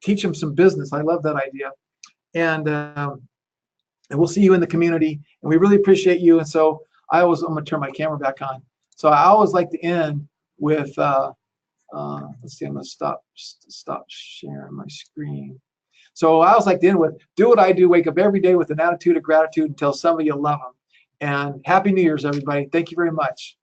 Teach them some business. I love that idea. And we'll see you in the community. And we really appreciate you. And so I'm going to turn my camera back on. So I always like to end with, let's see, I'm going to stop sharing my screen. So I always like to end with, do what I do, wake up every day with an attitude of gratitude and tell somebody you love them. And Happy New Year's, everybody. Thank you very much.